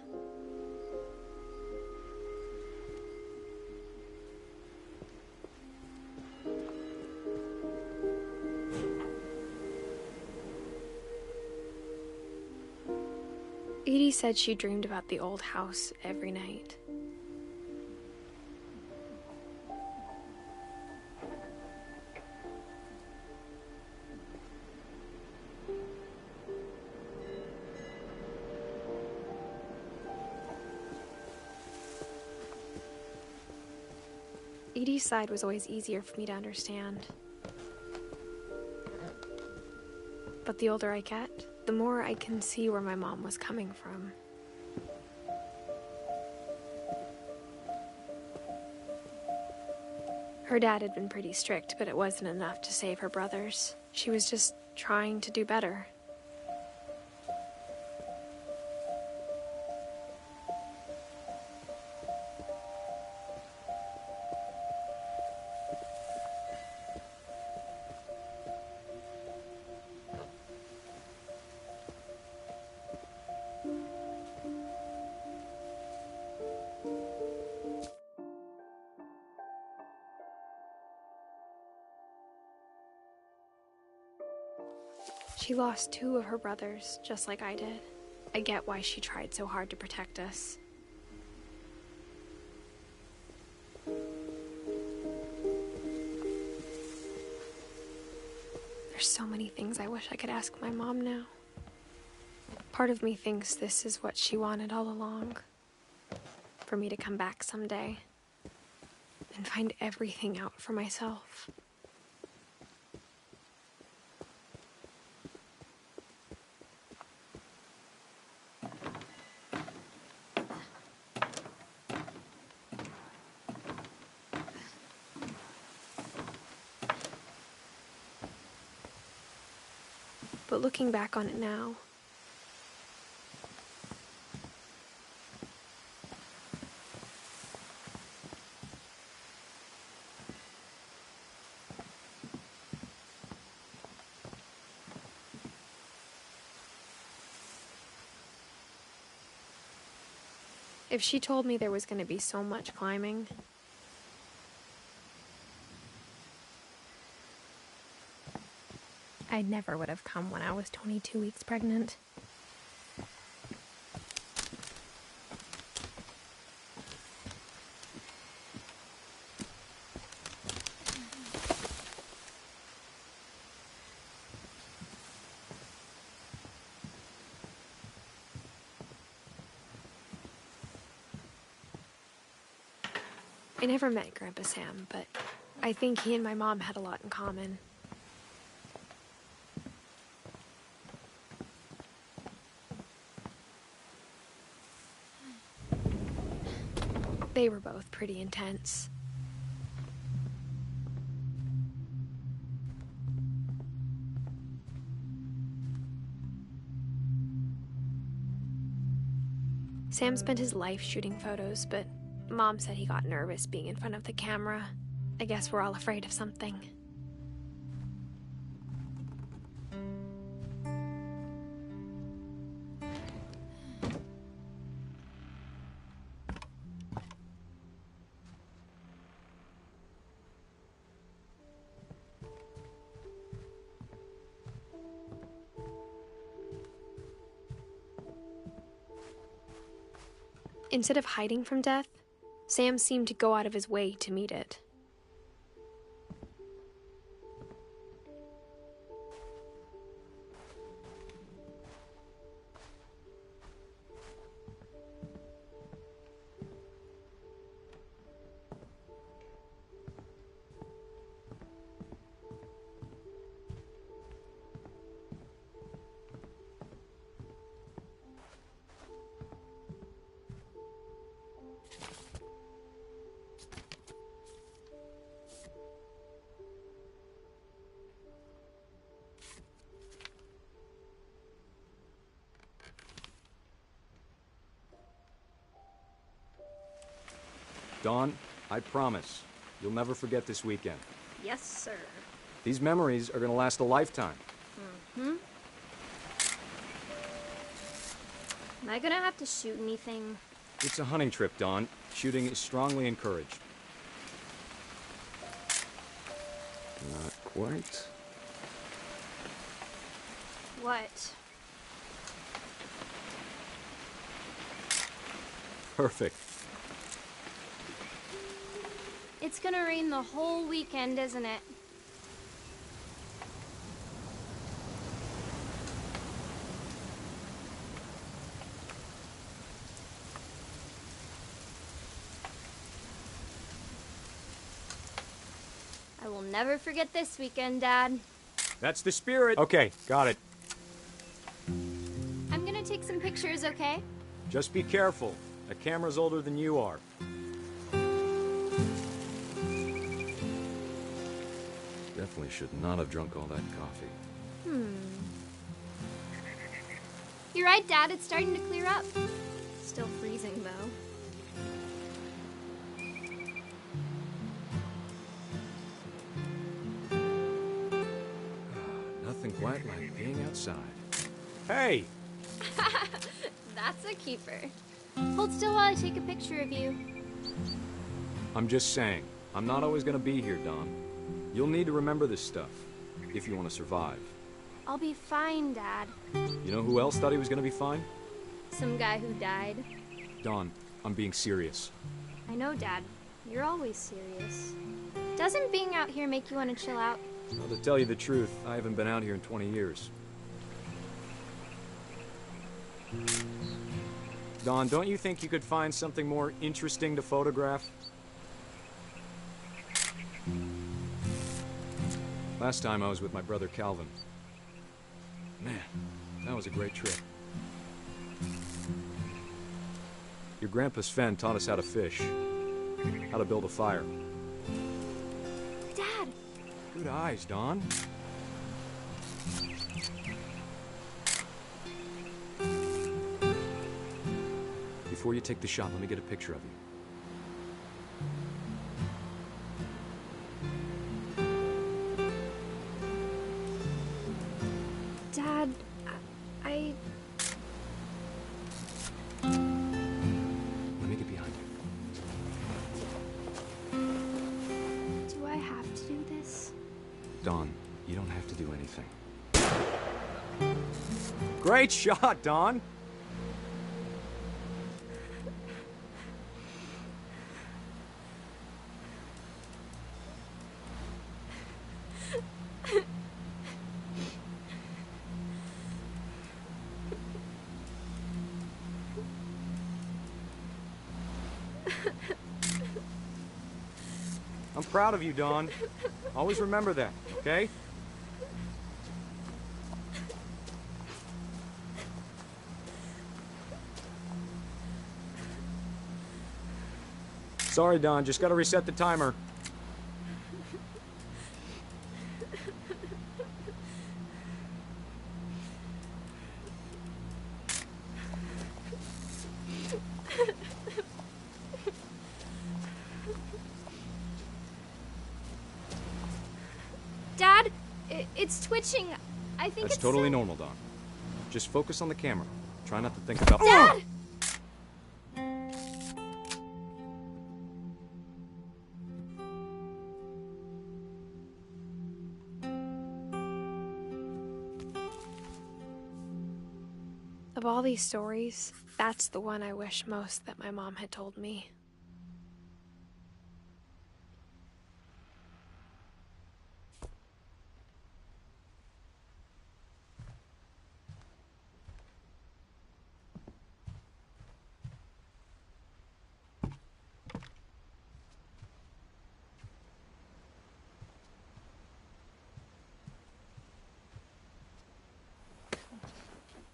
Edie said she dreamed about the old house every night. Edie's side was always easier for me to understand. But the older I get, the more I can see where my mom was coming from. Her dad had been pretty strict, but it wasn't enough to save her brothers. She was just trying to do better. She lost 2 of her brothers, just like I did. I get why she tried so hard to protect us. There's so many things I wish I could ask my mom now. Part of me thinks this is what she wanted all along. For me to come back someday and find everything out for myself. But looking back on it now, if she told me there was going to be so much climbing, I never would have come when I was 22 weeks pregnant. I never met Grandpa Sam, but I think he and my mom had a lot in common. They were both pretty intense. Sam spent his life shooting photos, but Mom said he got nervous being in front of the camera. I guess we're all afraid of something. Instead of hiding from death, Sam seemed to go out of his way to meet it. Dawn, I promise, you'll never forget this weekend. Yes, sir. These memories are gonna last a lifetime. Mm-hmm. Am I gonna have to shoot anything? It's a hunting trip, Dawn. Shooting is strongly encouraged. Not quite. What? Perfect. It's gonna rain the whole weekend, isn't it? I will never forget this weekend, Dad. That's the spirit. Okay, got it. I'm gonna take some pictures, okay? Just be careful. That camera's older than you are. Definitely should not have drunk all that coffee. You're right, Dad. It's starting to clear up. Still freezing, though. Nothing quite like being outside. Hey! That's a keeper. Hold still while I take a picture of you. I'm just saying, I'm not always gonna be here, Dawn. You'll need to remember this stuff, if you want to survive. I'll be fine, Dad. You know who else thought he was gonna be fine? Some guy who died. Dawn, I'm being serious. I know, Dad. You're always serious. Doesn't being out here make you want to chill out? Well, to tell you the truth, I haven't been out here in 20 years. Dawn, don't you think you could find something more interesting to photograph? Last time I was with my brother Calvin. Man, that was a great trip. Your grandpa Sven taught us how to fish, how to build a fire. Dad! Good eyes, Dawn. Before you take the shot, let me get a picture of you. Dad, Let me get behind you. do I have to do this? Dawn, you don't have to do anything. Great shot, Dawn! I'm proud of you, Dawn. Always remember that, okay? Sorry, Dawn, just gotta reset the timer. Dad, it's twitching. I think That's it's totally so... normal, Dawn. Just focus on the camera. Try not to think about— Dad! Of all these stories, That's the one I wish most that my mom had told me.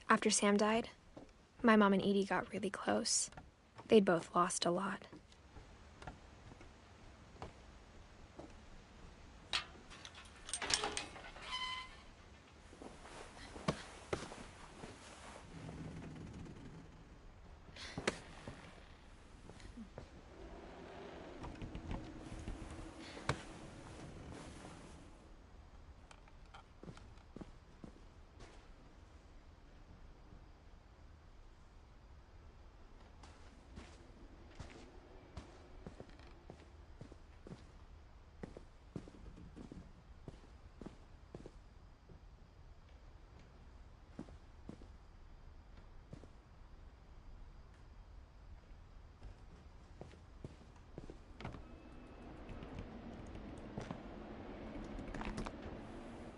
After Sam died, my mom and Edie got really close. They'd both lost a lot.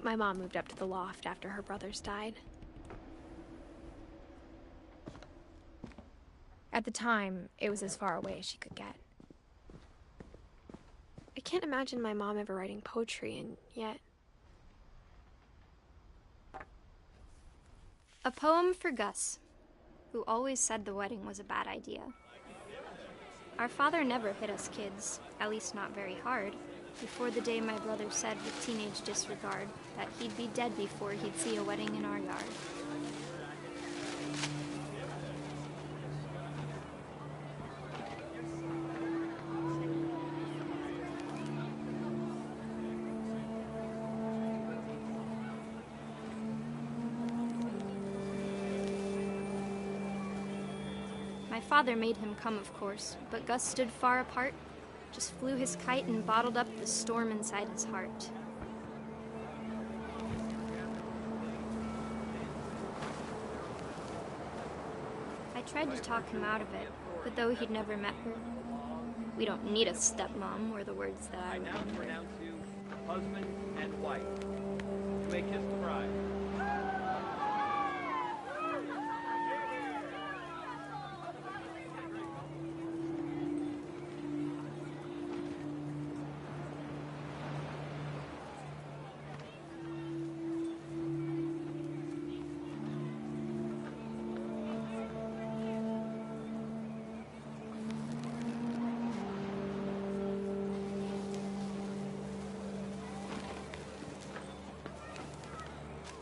My mom moved up to the loft after her brothers died. At the time, it was as far away as she could get. I can't imagine my mom ever writing poetry, and yet... A poem for Gus, who always said the wedding was a bad idea. Our father never hit us kids, at least not very hard, before the day my brother said with teenage disregard that he'd be dead before he'd see a wedding in our yard. My father made him come, of course, but Gus stood far apart, just flew his kite and bottled up the storm inside his heart. I tried to talk him out of it, but though he'd never met her, "We don't need a stepmom," were the words that I now remember. pronounce you husband and wife. You may kiss the bride.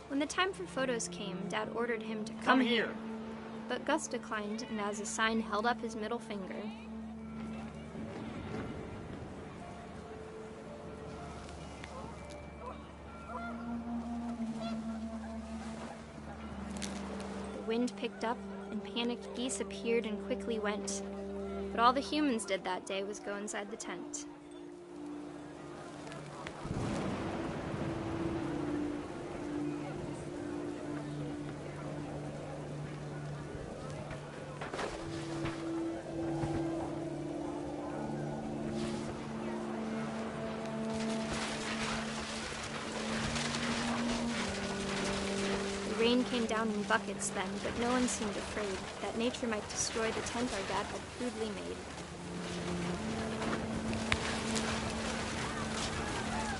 When the time for photos came, Dad ordered him to come here. But Gus declined, and as a sign held up his middle finger. The wind picked up, and panicked geese appeared and quickly went. But all the humans did that day was go inside the tent. The rain came down in buckets then, but no one seemed afraid that nature might destroy the tent our dad had crudely made.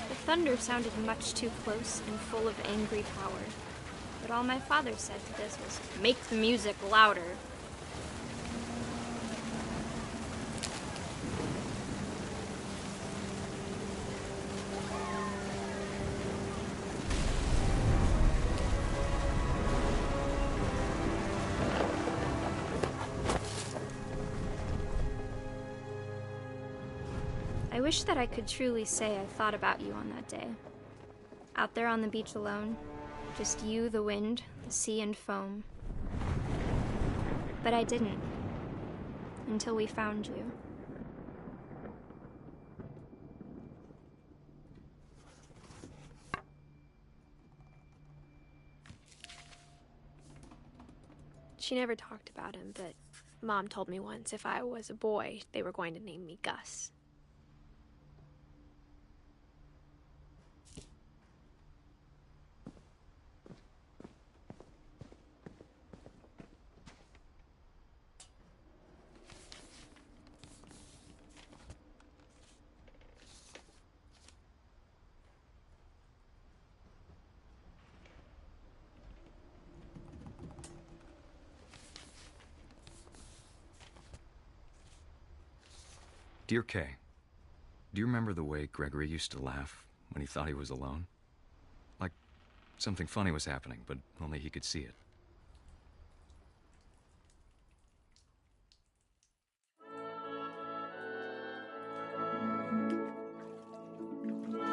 The thunder sounded much too close and full of angry power, but all my father said to this was, "Make the music louder." I wish that I could truly say I thought about you on that day. Out there on the beach alone, just you, the wind, the sea, and foam. But I didn't, until we found you. She never talked about him, but Mom told me once if I was a boy, they were going to name me Gus. Dear Kay, do you remember the way Gregory used to laugh when he thought he was alone? Like something funny was happening, but only he could see it.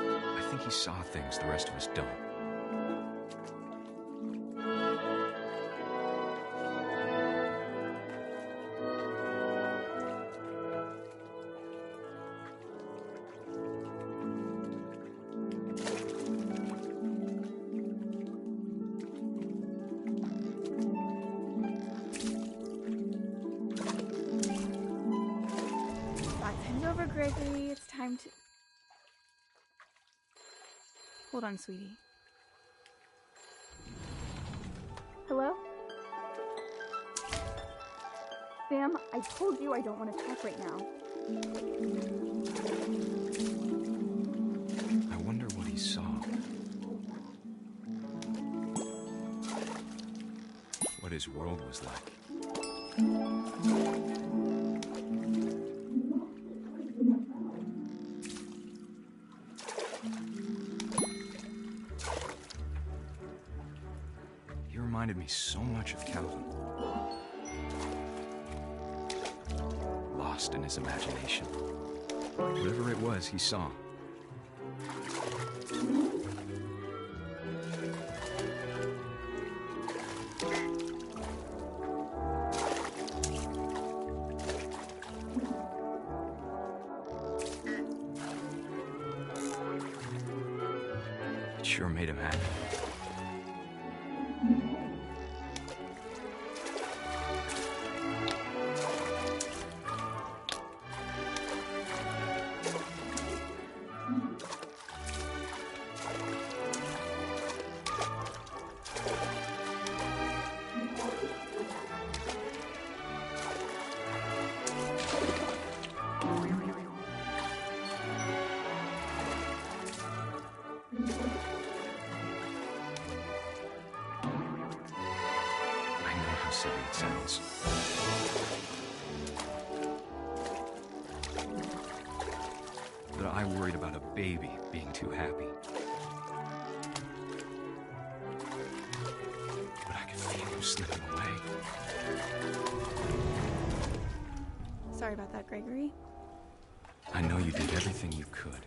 I think he saw things the rest of us don't. Gregory, it's time to... Hold on, sweetie. Hello? Sam, I told you I don't want to talk right now. I wonder what he saw. What his world was like. Reminded me so much of Calvin. Lost in his imagination. Whatever it was he saw. It sure made him happy. Silly it sounds. That I worried about a baby being too happy. But I could feel him slipping away. Sorry about that, Gregory. I know you did everything you could.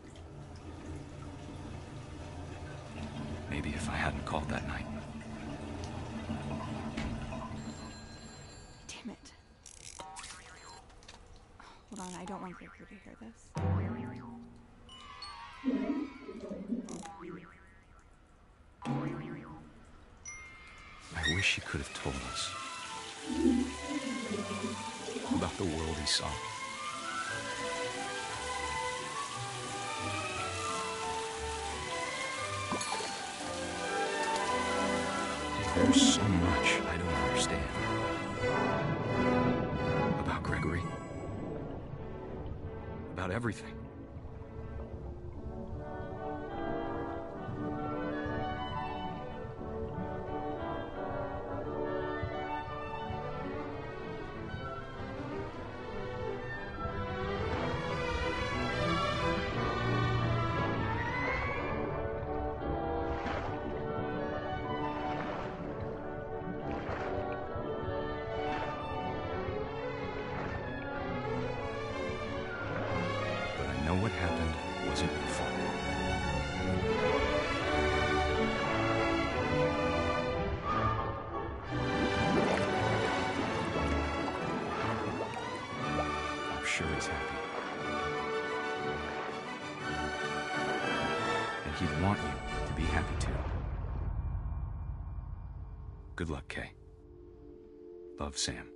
Maybe if I hadn't called that night. Damn it. Hold on, I don't want Gregory to hear this. I wish he could have told us about the world he saw. There's so much I don't understand about Gregory, about everything. What happened wasn't your fault. I'm sure he's happy. And he'd want you to be happy too. Good luck, Kay. Love, Sam.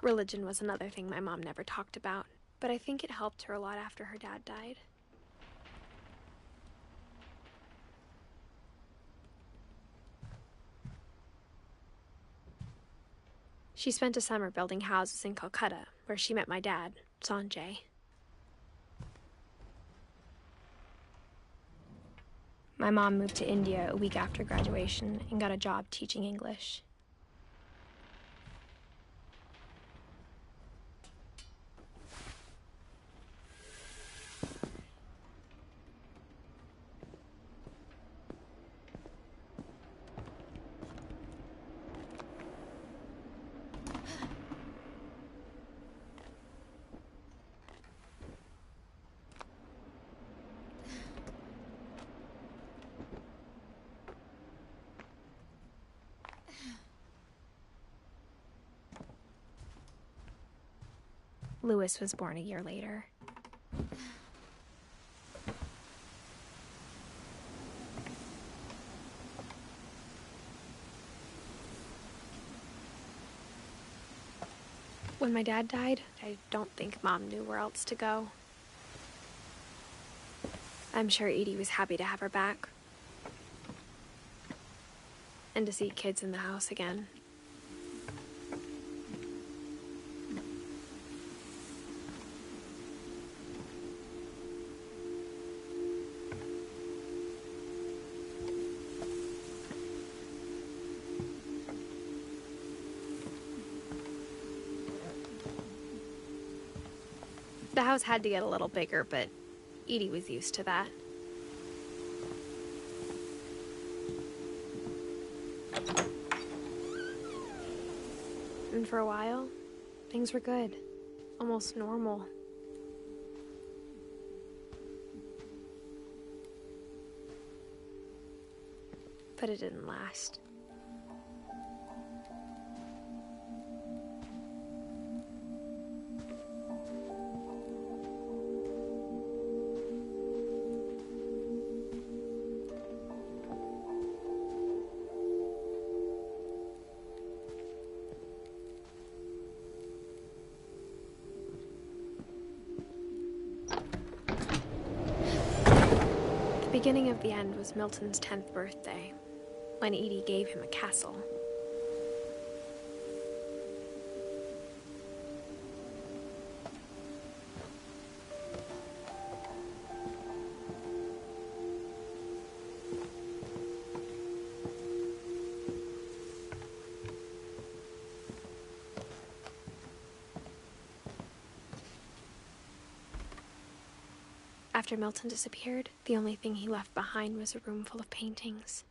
Religion was another thing my mom never talked about, but I think it helped her a lot after her dad died. She spent a summer building houses in Calcutta, where she met my dad, Sanjay. My mom moved to India a week after graduation and got a job teaching English. Louis was born a year later. When my dad died, I don't think Mom knew where else to go. I'm sure Edie was happy to have her back. And to see kids in the house again. The house had to get a little bigger, but Edie was used to that. And for a while, things were good. Almost normal. But it didn't last. The beginning of the end was Milton's 10th birthday, when Edie gave him a castle. After Milton disappeared, the only thing he left behind was a room full of paintings.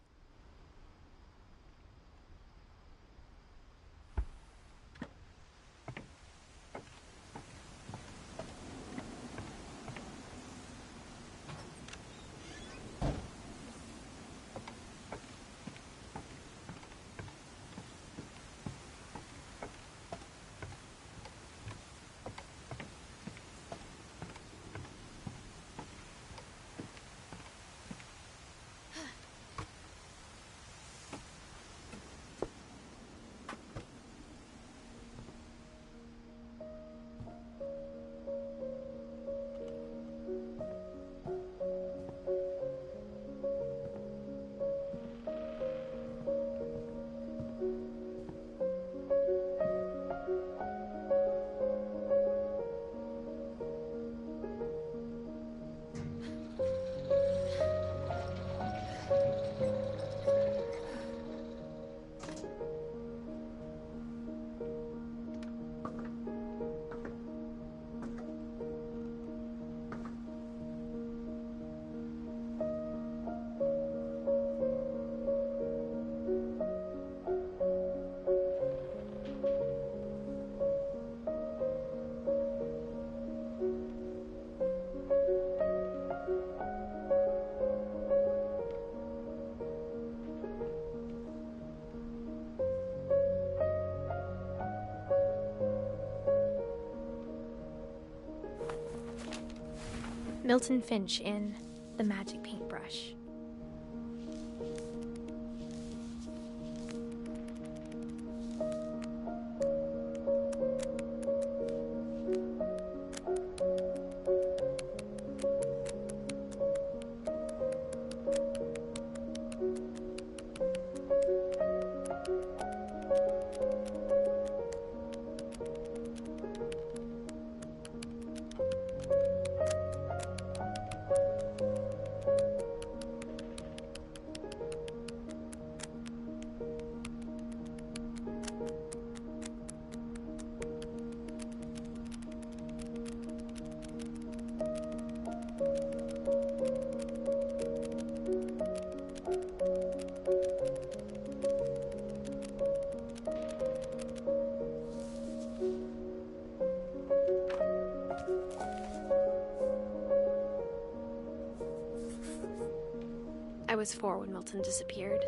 Milton Finch in The Magic Paintbrush. I was 4 when Milton disappeared.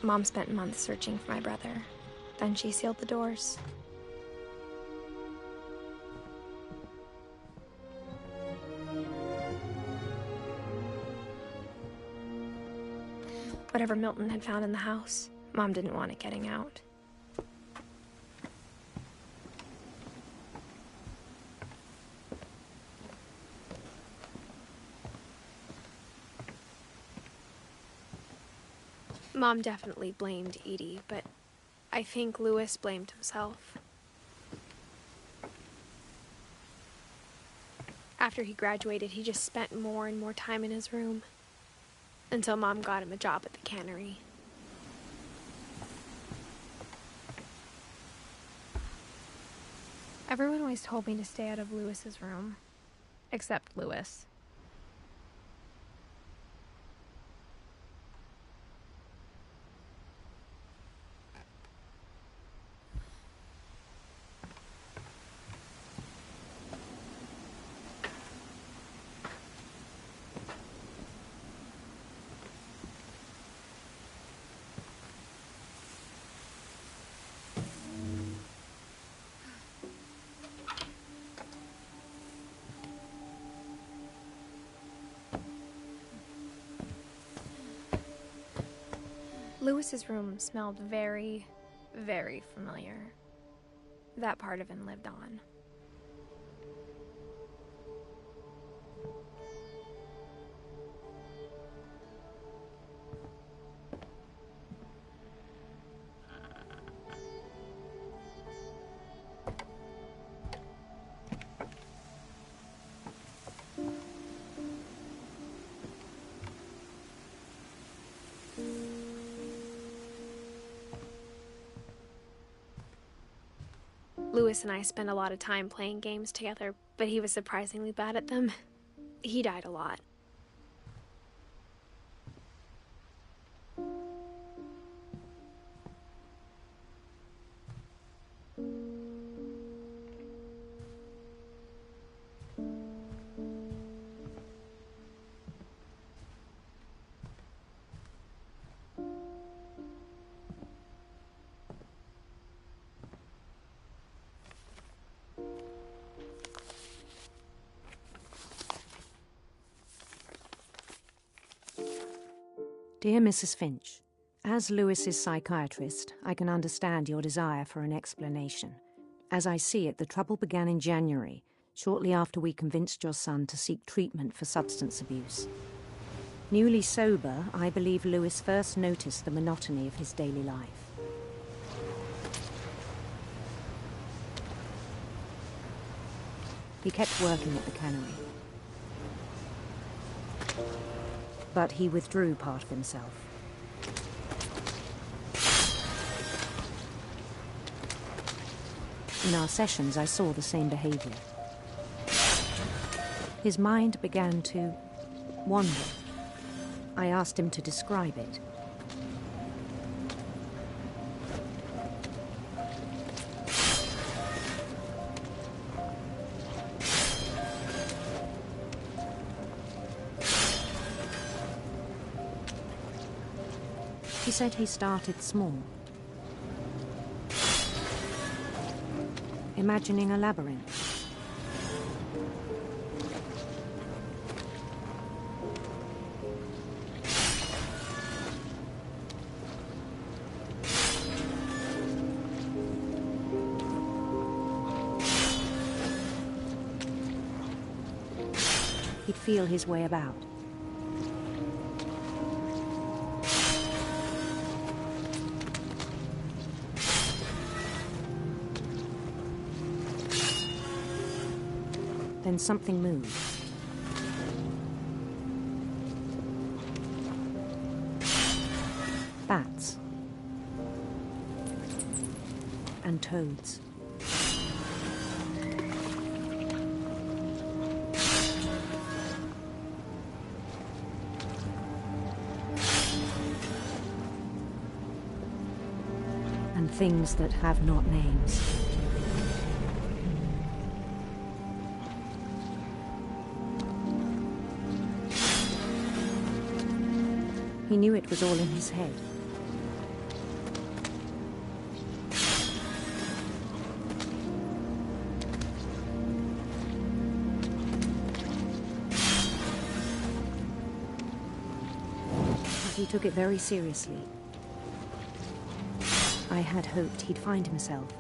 Mom spent months searching for my brother. Then she sealed the doors. Whatever Milton had found in the house, Mom didn't want it getting out. Mom definitely blamed Edie, but I think Louis blamed himself. After he graduated, he just spent more and more time in his room, until Mom got him a job at the cannery. Everyone always told me to stay out of Louis's room, except Louis. Louis's room smelled very, very familiar. That part of him lived on. Louis and I spent a lot of time playing games together, but he was surprisingly bad at them. He died a lot. Dear Mrs. Finch, as Louis's psychiatrist, I can understand your desire for an explanation. As I see it, the trouble began in January, shortly after we convinced your son to seek treatment for substance abuse. Newly sober, I believe Louis first noticed the monotony of his daily life. He kept working at the cannery. But he withdrew part of himself. In our sessions, I saw the same behavior. His mind began to wander. I asked him to describe it. said he started small, imagining a labyrinth. He'd feel his way about. Then something moved. Bats. And toads. And things that have not names. He knew it was all in his head. But he took it very seriously. I had hoped he'd find himself.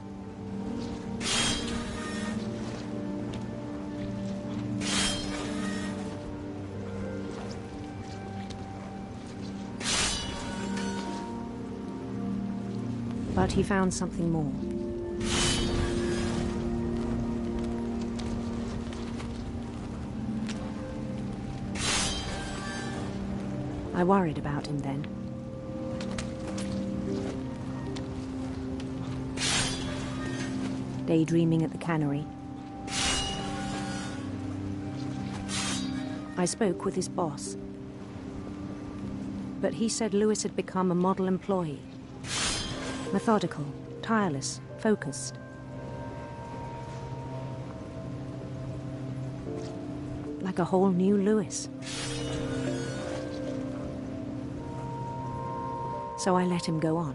But he found something more. I worried about him then. Daydreaming at the cannery. I spoke with his boss. But he said Lewis had become a model employee. Methodical, tireless, focused. Like a whole new Lewis. So I let him go on.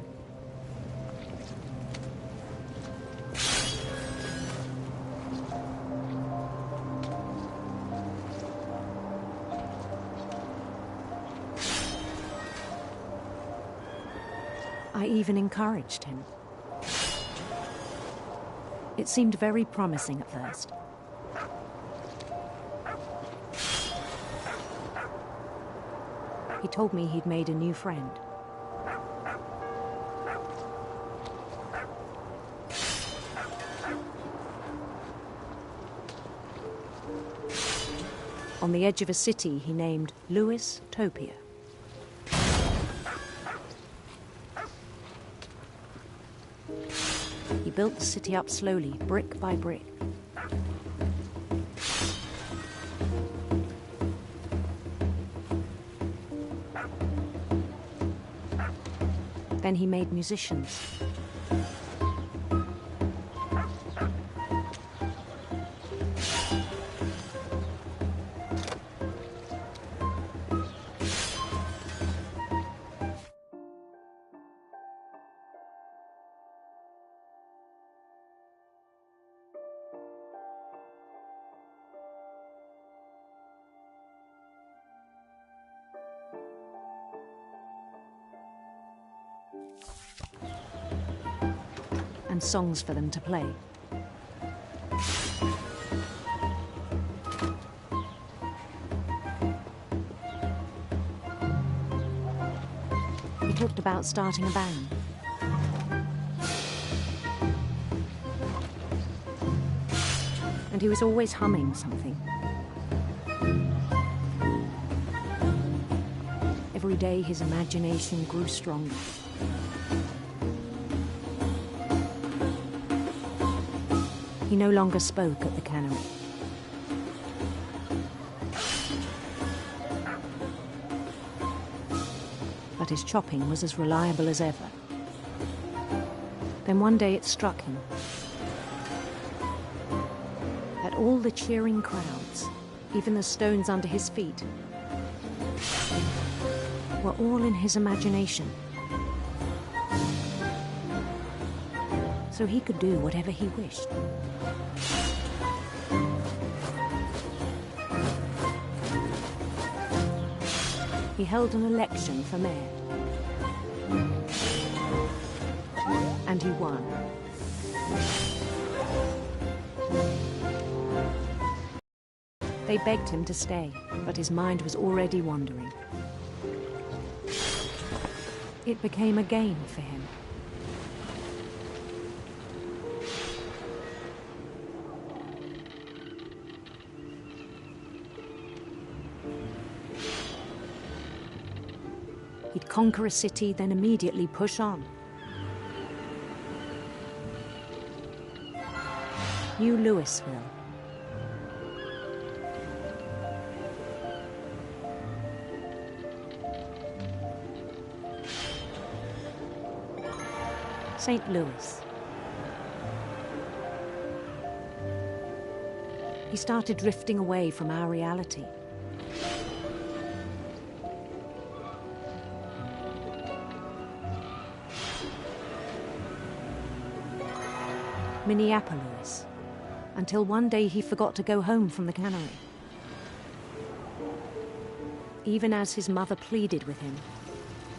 I even encouraged him. It seemed very promising at first. He told me he'd made a new friend. On the edge of a city he named Lewis Topia. He built the city up slowly, brick by brick. Then he made musicians. And songs for them to play. He talked about starting a band. And he was always humming something. Every day his imagination grew stronger. He no longer spoke at the cannery. But his chopping was as reliable as ever. Then one day it struck him that all the cheering crowds, even the stones under his feet, were all in his imagination. so he could do whatever he wished. He held an election for mayor. And he won. They begged him to stay, but his mind was already wandering. It became a game for him. He'd conquer a city, then immediately push on. New Louisville. St. Louis. He started drifting away from our reality. Minneapolis, until one day he forgot to go home from the cannery. Even as his mother pleaded with him,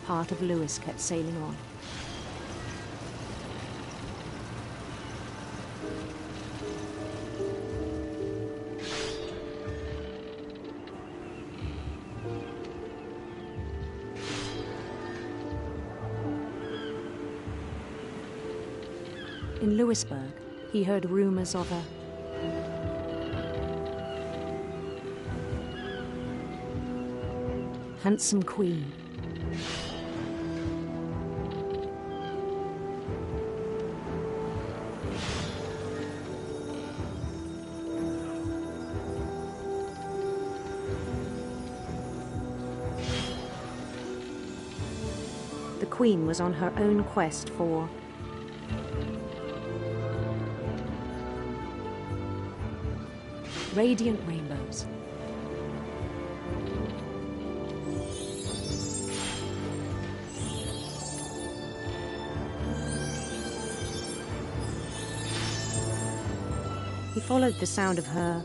part of Louis kept sailing on. In Louisburg, he heard rumors of a handsome queen. The queen was on her own quest for radiant rainbows. He followed the sound of her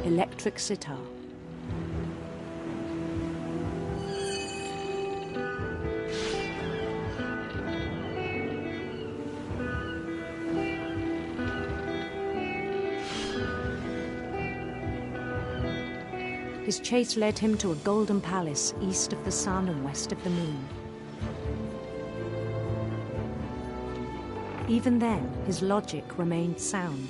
electric sitar. His chase led him to a golden palace east of the sun and west of the moon. Even then, his logic remained sound.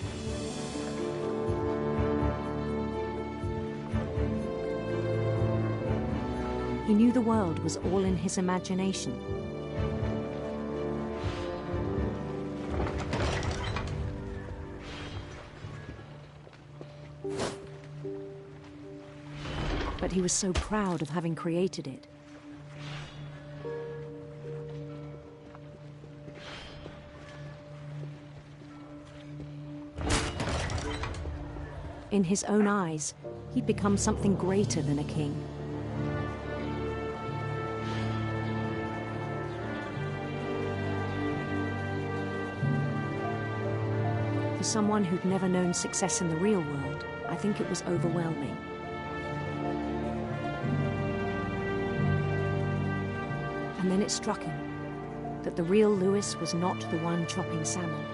He knew the world was all in his imagination. But he was so proud of having created it. In his own eyes, he'd become something greater than a king. For someone who'd never known success in the real world, I think it was overwhelming. And then it struck him that the real Louis was not the one chopping salmon,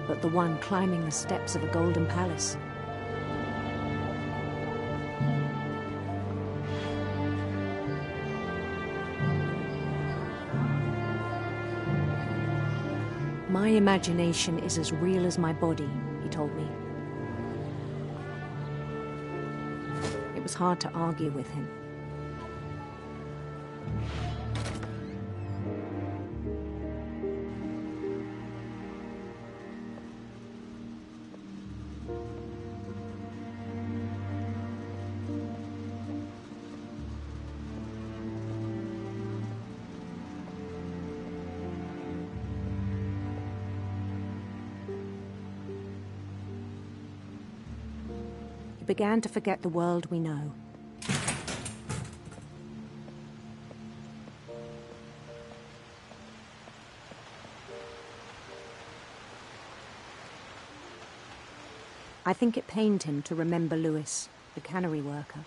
but the one climbing the steps of a golden palace. My imagination is as real as my body, he told me. It was hard to argue with him. He began to forget the world we know. I think it pained him to remember Lewis, the cannery worker.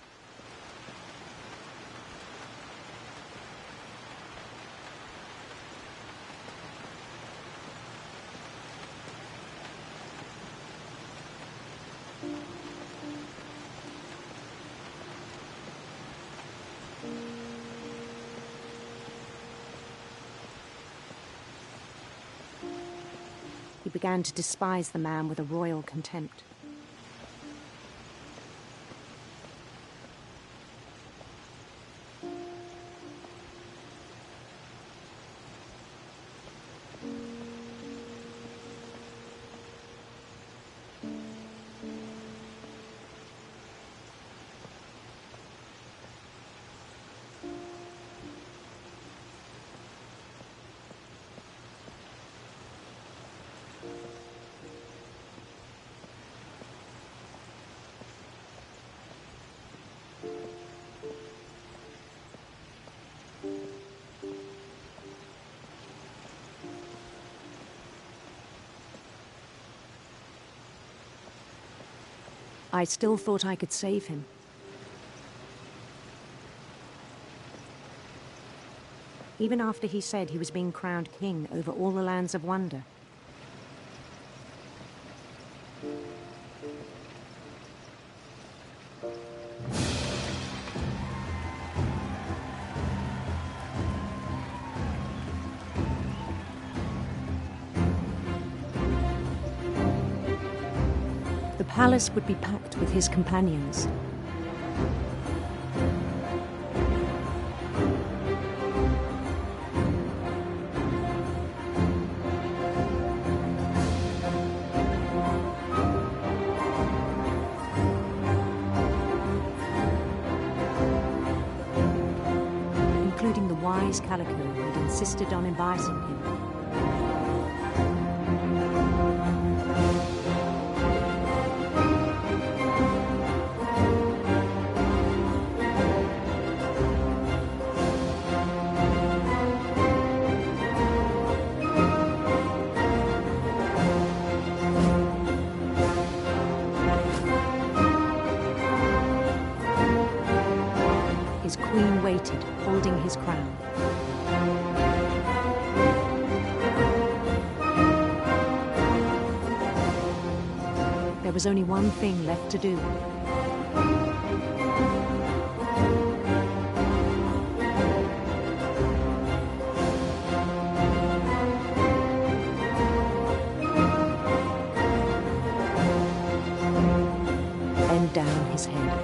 He began to despise the man with a royal contempt. I still thought I could save him. Even after he said he was being crowned king over all the lands of wonder. The palace would be packed with his companions. Including the wise Calico who'd insisted on inviting him. His queen waited, holding his crown. There was only one thing left to do. Bend down his head.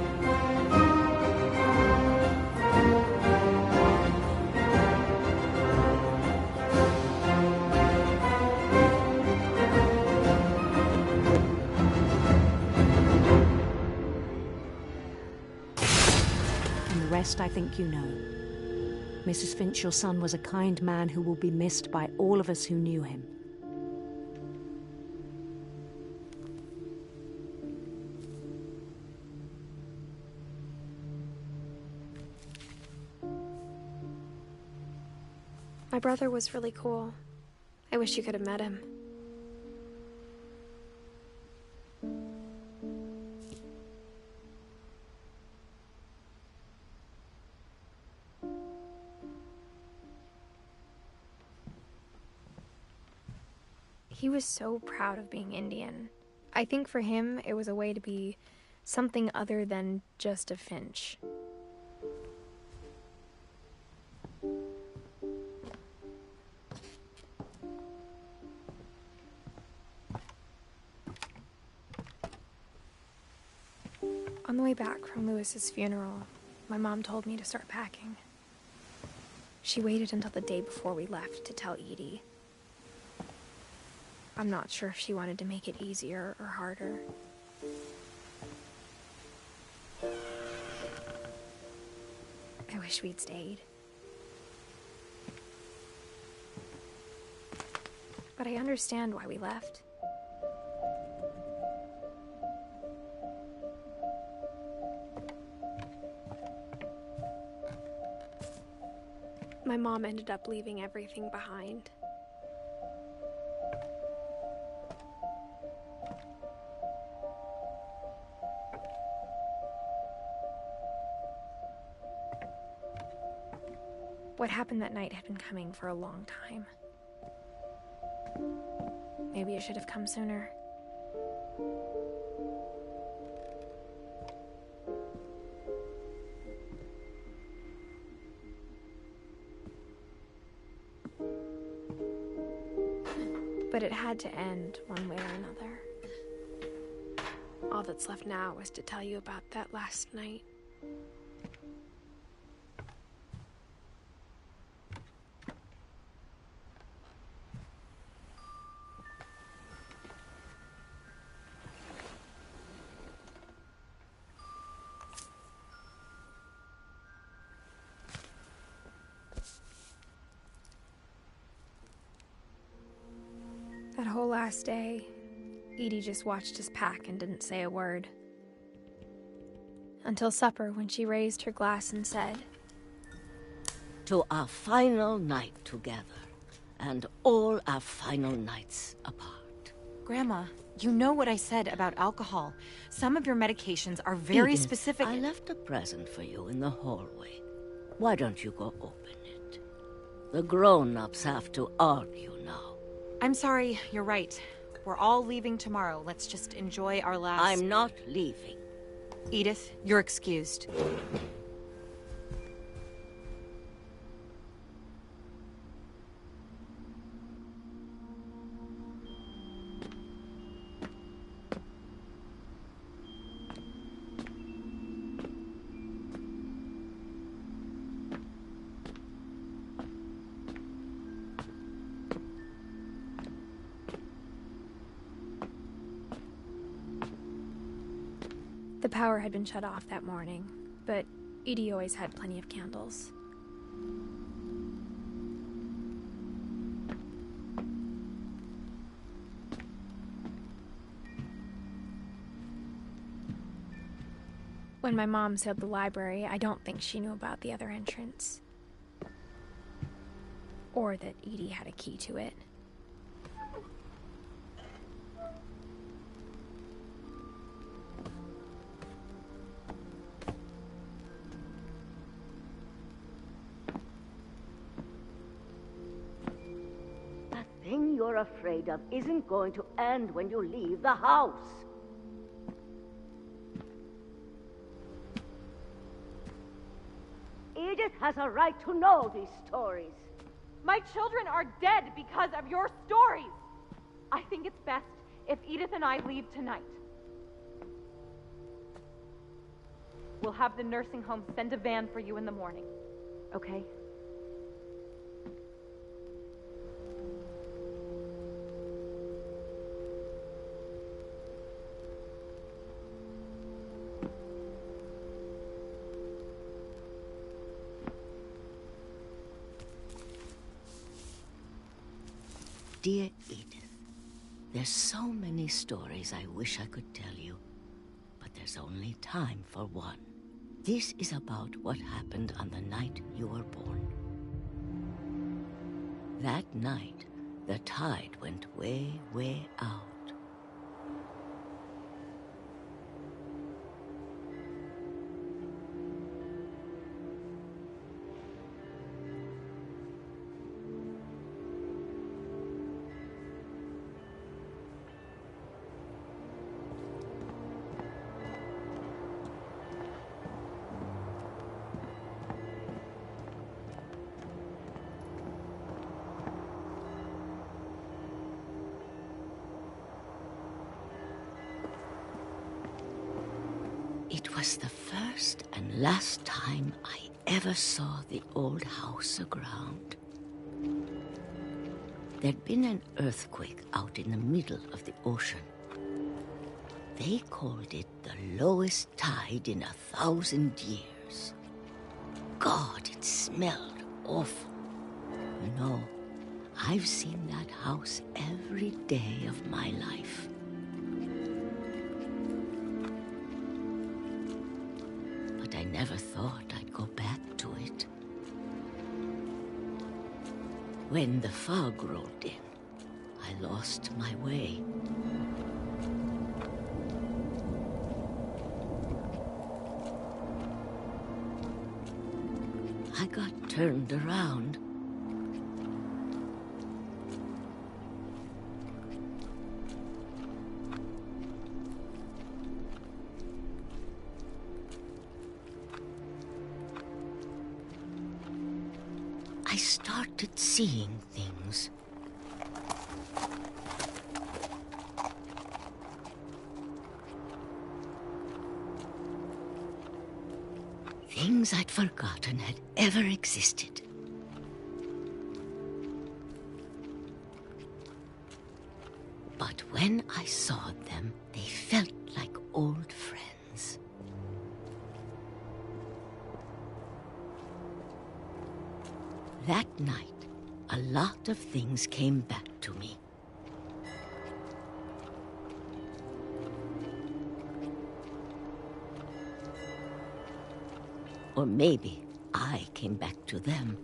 I think you know. Mrs. Finch, your son was a kind man who will be missed by all of us who knew him. My brother was really cool. I wish you could have met him. He was so proud of being Indian. I think for him, it was a way to be something other than just a Finch. On the way back from Lewis's funeral, my mom told me to start packing. She waited until the day before we left to tell Edie. I'm not sure if she wanted to make it easier or harder. I wish we'd stayed. But I understand why we left. My mom ended up leaving everything behind. What happened that night had been coming for a long time. Maybe it should have come sooner. But it had to end one way or another. All that's left now was to tell you about that last night. That whole last day, Edie just watched us pack and didn't say a word. Until supper, when she raised her glass and said, "To our final night together, and all our final nights apart." Grandma, you know what I said about alcohol. Some of your medications are very Edith, specific. I left a present for you in the hallway. Why don't you go open it? The grown-ups have to argue now. I'm sorry, you're right. We're all leaving tomorrow. Let's just enjoy our last... I'm not leaving. Edith, you're excused. The power had been shut off that morning, but Edie always had plenty of candles. When my mom sealed the library, I don't think she knew about the other entrance. Or that Edie had a key to it. That thing you're afraid of isn't going to end when you leave the house. Edith has a right to know these stories. My children are dead because of your stories. I think it's best if Edith and I leave tonight. We'll have the nursing home send a van for you in the morning, okay? Dear Edith, there's so many stories I wish I could tell you, but there's only time for one. This is about what happened on the night you were born. That night, the tide went way, way out. It was the first and last time I ever saw the old house aground. There'd been an earthquake out in the middle of the ocean. They called it the lowest tide in 1,000 years. God, it smelled awful. You know, I've seen that house every day of my life. I never thought I'd go back to it. When the fog rolled in, I lost my way. I got turned around. I started seeing things. Things I'd forgotten had ever existed. But when I saw them, they felt like old friends. That night, a lot of things came back to me. Or maybe I came back to them.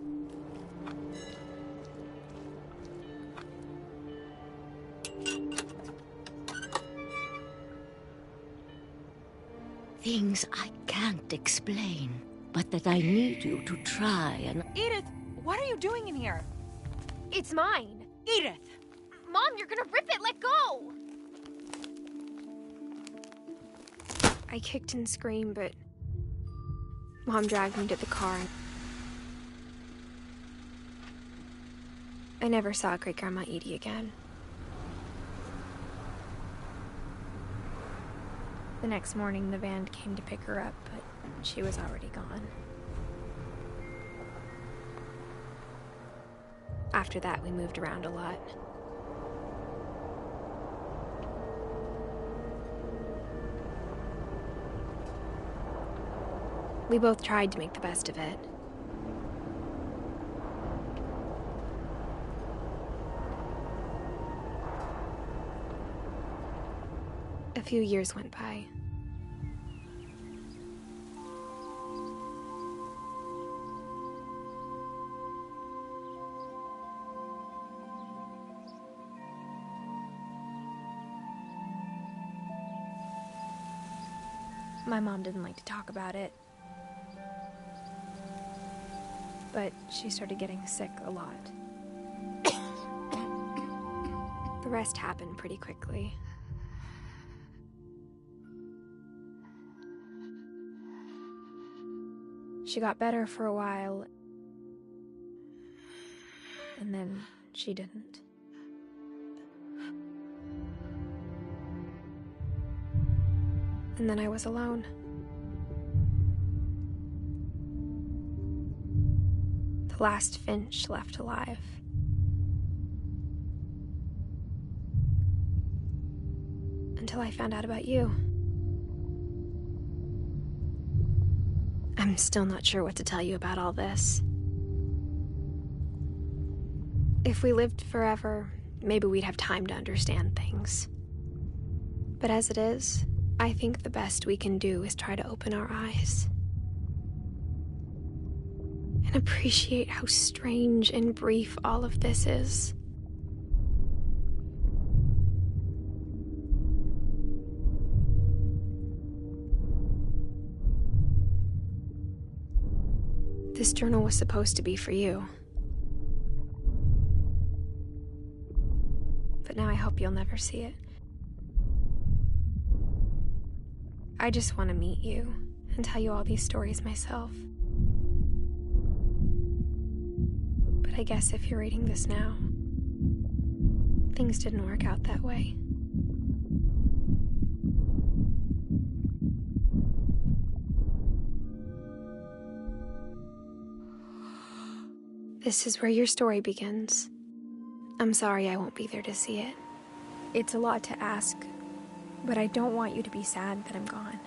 Things I can't explain, but that I need you to try and... Edith, what are you doing in here? It's mine. Edith! Mom, you're gonna rip it! Let go! I kicked and screamed, but Mom dragged me to the car. I never saw Great-Grandma Edie again. The next morning, the van came to pick her up, but she was already gone. After that, we moved around a lot. We both tried to make the best of it. A few years went by. My mom didn't like to talk about it, but she started getting sick a lot. The rest happened pretty quickly. She got better for a while, and then she didn't. And then I was alone. The last Finch left alive. Until I found out about you. I'm still not sure what to tell you about all this. If we lived forever, maybe we'd have time to understand things. But as it is, I think the best we can do is try to open our eyes. And appreciate how strange and brief all of this is. This journal was supposed to be for you. But now I hope you'll never see it. I just want to meet you and tell you all these stories myself. But I guess if you're reading this now, things didn't work out that way. This is where your story begins. I'm sorry I won't be there to see it. It's a lot to ask, but I don't want you to be sad that I'm gone.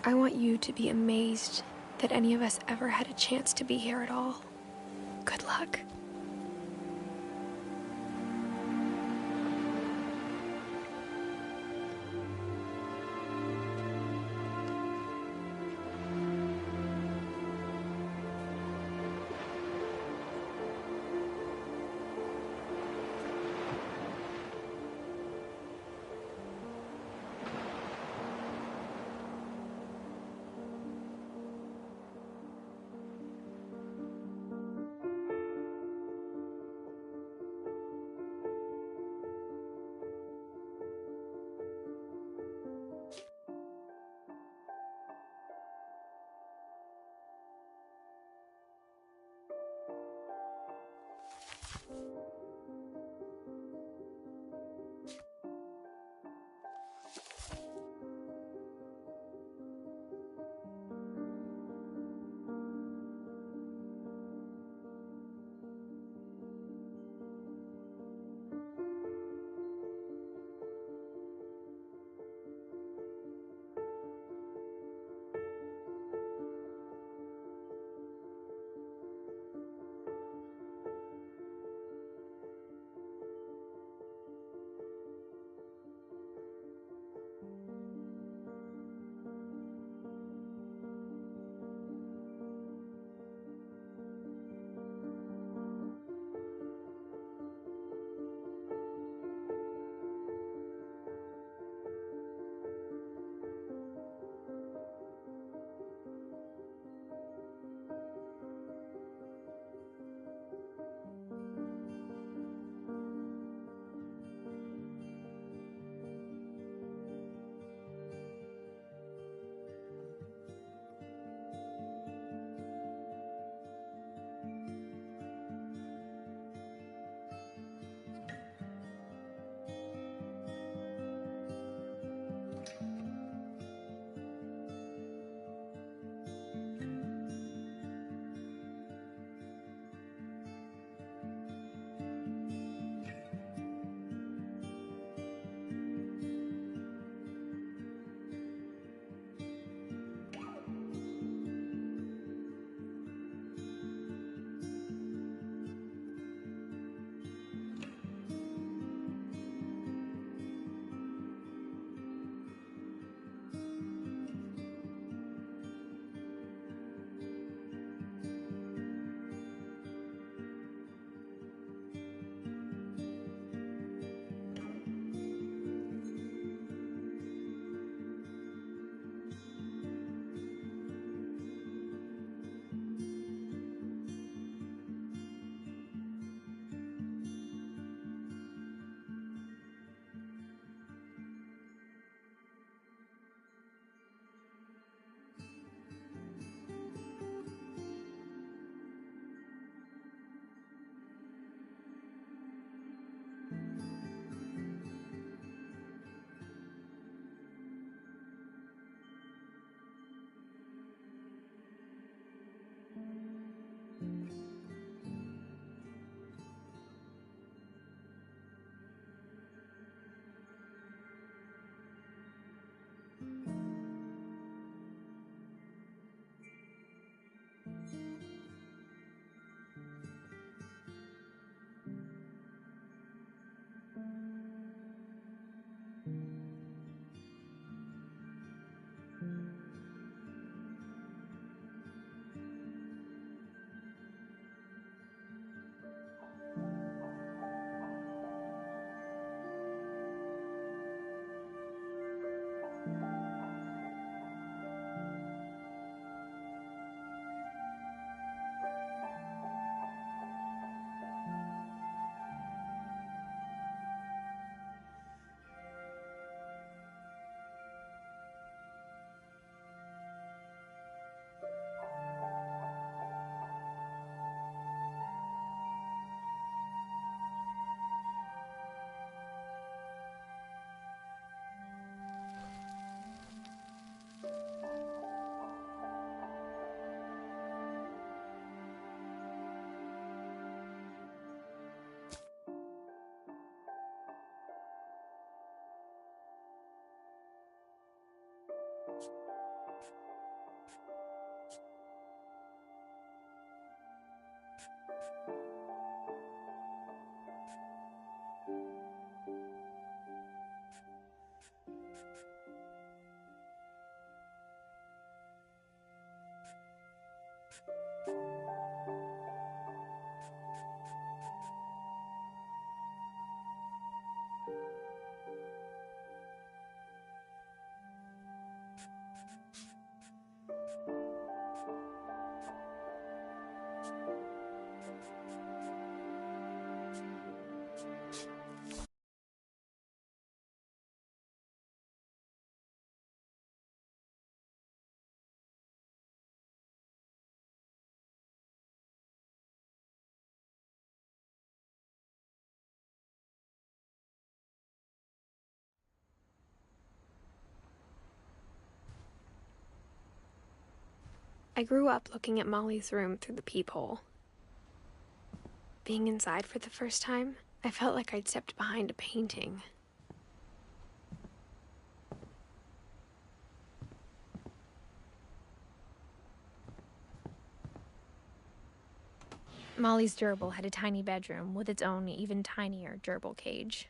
I want you to be amazed that any of us ever had a chance to be here at all. Good luck. I grew up looking at Molly's room through the peephole. Being inside for the first time, I felt like I'd stepped behind a painting. Molly's gerbil had a tiny bedroom with its own even tinier gerbil cage.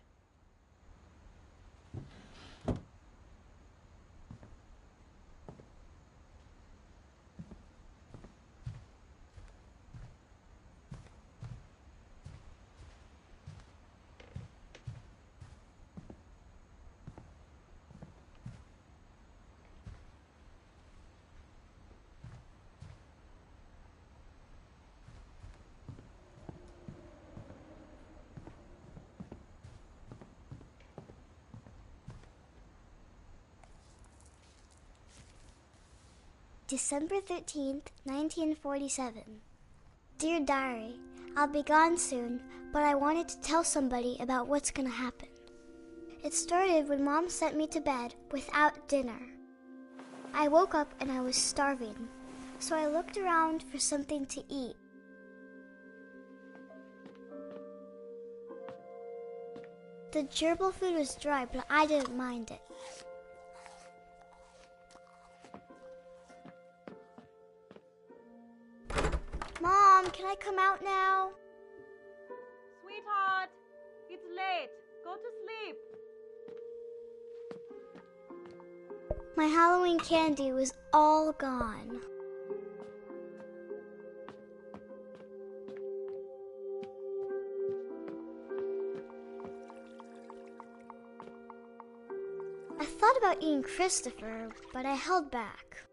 December 13th, 1947. Dear Diary, I'll be gone soon, but I wanted to tell somebody about what's gonna happen. It started when Mom sent me to bed without dinner. I woke up and I was starving, so I looked around for something to eat. The gerbil food was dry, but I didn't mind it. Mom, can I come out now? Sweetheart, it's late. Go to sleep. My Halloween candy was all gone. I thought about eating Christopher, but I held back.